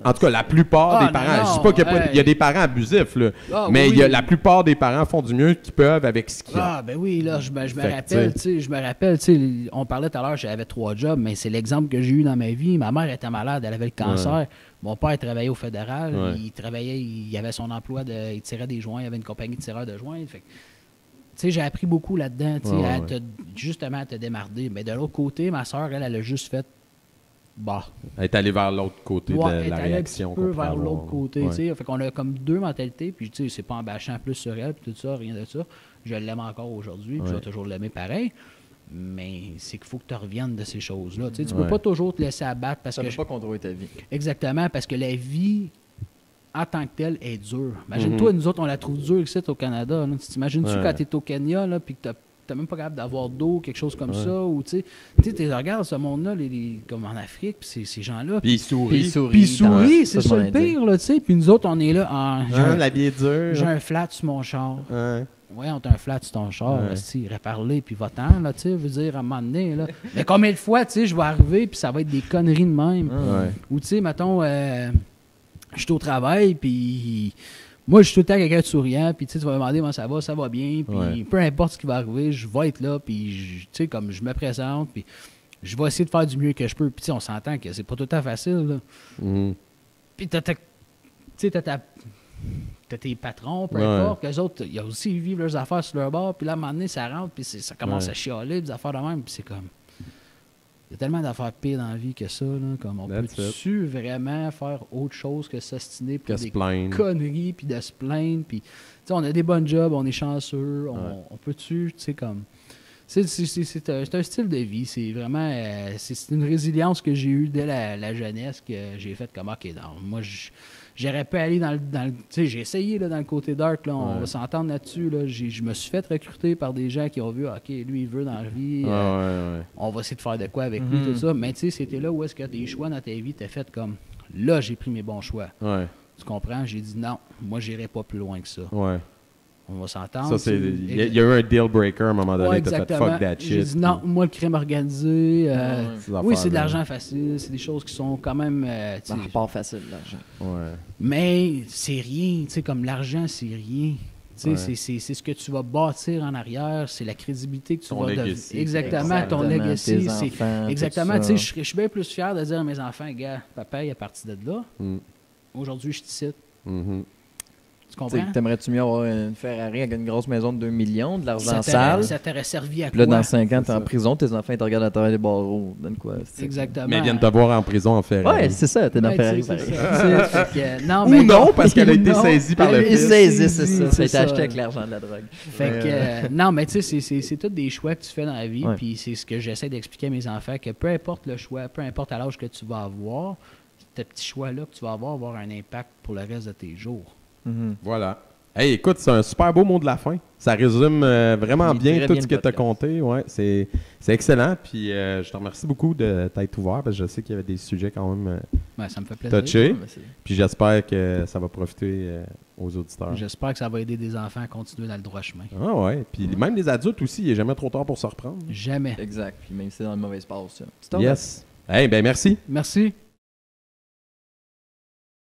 S3: En tout cas, la plupart des parents, je dis pas qu'il y a des parents abusifs, là, mais la plupart des parents font du mieux qu'ils peuvent avec ce qu'ils ont.
S4: Ben oui, là, je me rappelle, on parlait tout à l'heure, j'avais 3 jobs, mais c'est l'exemple que j'ai eu dans ma vie. Ma mère était malade, elle avait le cancer. Ouais. Mon père travaillait au fédéral, il avait son emploi, il tirait des joints, il avait une compagnie de tireurs de joints. Fait j'ai appris beaucoup là-dedans, justement à te démarrer. Mais de l'autre côté, ma soeur, elle a juste fait.
S3: Elle est allée vers l'autre côté de la réaction.
S4: Un peu vers l'autre côté. Fait qu'on a comme deux mentalités, puis c'est pas en bâchant plus sur elle, puis tout ça, rien de ça. Je l'aime encore aujourd'hui, puis je vais toujours l'aimer pareil. Mais c'est qu'il faut que tu reviennes de ces choses-là. Tu peux pas toujours te laisser abattre parce que.
S5: Tu peux pas contrôler ta vie.
S4: Exactement, parce que la vie, en tant que telle, est dure. Imagine-toi, nous autres, on la trouve dure ici au Canada. Là. Tu t'imagines-tu quand tu es au Kenya, là, puis que tu n'es même pas capable d'avoir d'eau, quelque chose comme ça, ou tu regardes ce monde-là, comme en Afrique, puis ces gens-là.
S3: Puis ils sourient.
S4: C'est ça le pire, là, tu sais. Puis nous autres, on est là en.
S3: La vie est dure.
S4: J'ai un flat sur mon char. Ouais, on t'a un flat sur ton char, réparez-le, puis va-t'en, là, tu sais, veut dire, à un moment donné, là. Mais combien de fois, tu sais, je vais arriver, puis ça va être des conneries de même. Ou, tu sais, mettons, je suis au travail, puis moi, je suis tout le temps quelqu'un de souriant, puis tu vas me demander comment ça va bien, puis peu importe ce qui va arriver, je vais être là, puis tu sais, comme je me présente, puis je vais essayer de faire du mieux que je peux, puis tu sais, on s'entend que c'est pas tout le temps facile, là. Puis t'as tes patrons, peu importe, les autres, ils aussi vivent leurs affaires sur leur bord, puis là, à un moment donné, ça rentre, puis ça commence à chialer, des affaires de même, puis c'est comme... Il y a tellement d'affaires pires dans la vie que ça, là, comme on peut-tu vraiment faire autre chose que s'astiner pour des conneries, puis de se plaindre, puis... Tu sais, on a des bons jobs, on est chanceux, on peut-tu, tu sais, comme... C'est un style de vie, c'est vraiment... c'est une résilience que j'ai eue dès la jeunesse, que j'ai fait comme, OK, non, moi, j'aurais pu aller dans le tu sais, j'ai essayé là, dans le côté dark, là, on va s'entendre là-dessus. Là, je me suis fait recruter par des gens qui ont vu, OK, lui, il veut dans la vie, on va essayer de faire de quoi avec lui, tout ça. Mais tu sais, c'était là où est-ce que tes choix dans ta vie t'as fait comme, là, j'ai pris mes bons choix. Tu comprends? J'ai dit non, moi, j'irai pas plus loin que ça. On va s'entendre.
S3: Il y a eu un deal breaker à un moment donné, t'as fait fuck that shit.
S4: J'ai dit non, moi, le crime organisé, oui, c'est de l'argent facile, c'est des choses qui sont quand même...
S5: ça repart facile, l'argent.
S4: Mais c'est rien, tu sais, comme l'argent, c'est rien. C'est ce que tu vas bâtir en arrière, c'est la crédibilité que tu vas devenir. Exactement, ton legacy. Exactement, tu sais, je suis bien plus fier de dire à mes enfants, gars, papa, il est parti de là. Aujourd'hui, je te cite. Tu comprends?
S5: T'aimerais-tu mieux avoir une Ferrari avec une grosse maison de 2 millions, de l'argent sale?
S4: Ça t'aurait servi à quoi?
S5: Là, dans 5 ans, t'es en prison, tes enfants, ils te regardent à travers les barreaux. Donne quoi?
S4: Exactement.
S3: Mais ils viennent te voir en prison en Ferrari.
S5: Ouais, c'est ça, t'es dans Ferrari.
S3: Ou non, parce qu'elle a été saisie par le fils.
S5: Ils saisissent, c'est ça. Ça a été acheté avec l'argent de la drogue.
S4: Fait que, non, mais tu sais, c'est tous des choix que tu fais dans la vie, puis c'est ce que j'essaie d'expliquer à mes enfants, que peu importe le choix, peu importe à l'âge que tu vas avoir, ce petit choix-là que tu vas avoir un impact pour le reste de tes jours.
S3: Voilà. Hey, écoute, c'est un super beau mot de la fin. Ça résume vraiment
S5: Il
S3: bien
S5: dirait
S3: tout
S5: bien
S3: ce
S5: le
S3: que tu as
S5: podcast.
S3: compté. Ouais, c'est excellent. Puis je te remercie beaucoup de t'être ouvert parce que je sais qu'il y avait des sujets quand même
S4: Ouais, ça me fait plaisir.
S3: touchés.
S5: Ouais, mais c'est-
S3: Puis j'espère que ça va profiter aux auditeurs.
S4: J'espère que ça va aider des enfants à continuer dans le droit chemin.
S3: Ah ouais. Puis même les adultes aussi, il n'est jamais trop tard pour se reprendre.
S4: Jamais.
S5: Exact. Puis même si c'est dans le mauvais espace, ça. Tu t'en
S3: Yes. Hey, ben merci.
S4: Merci.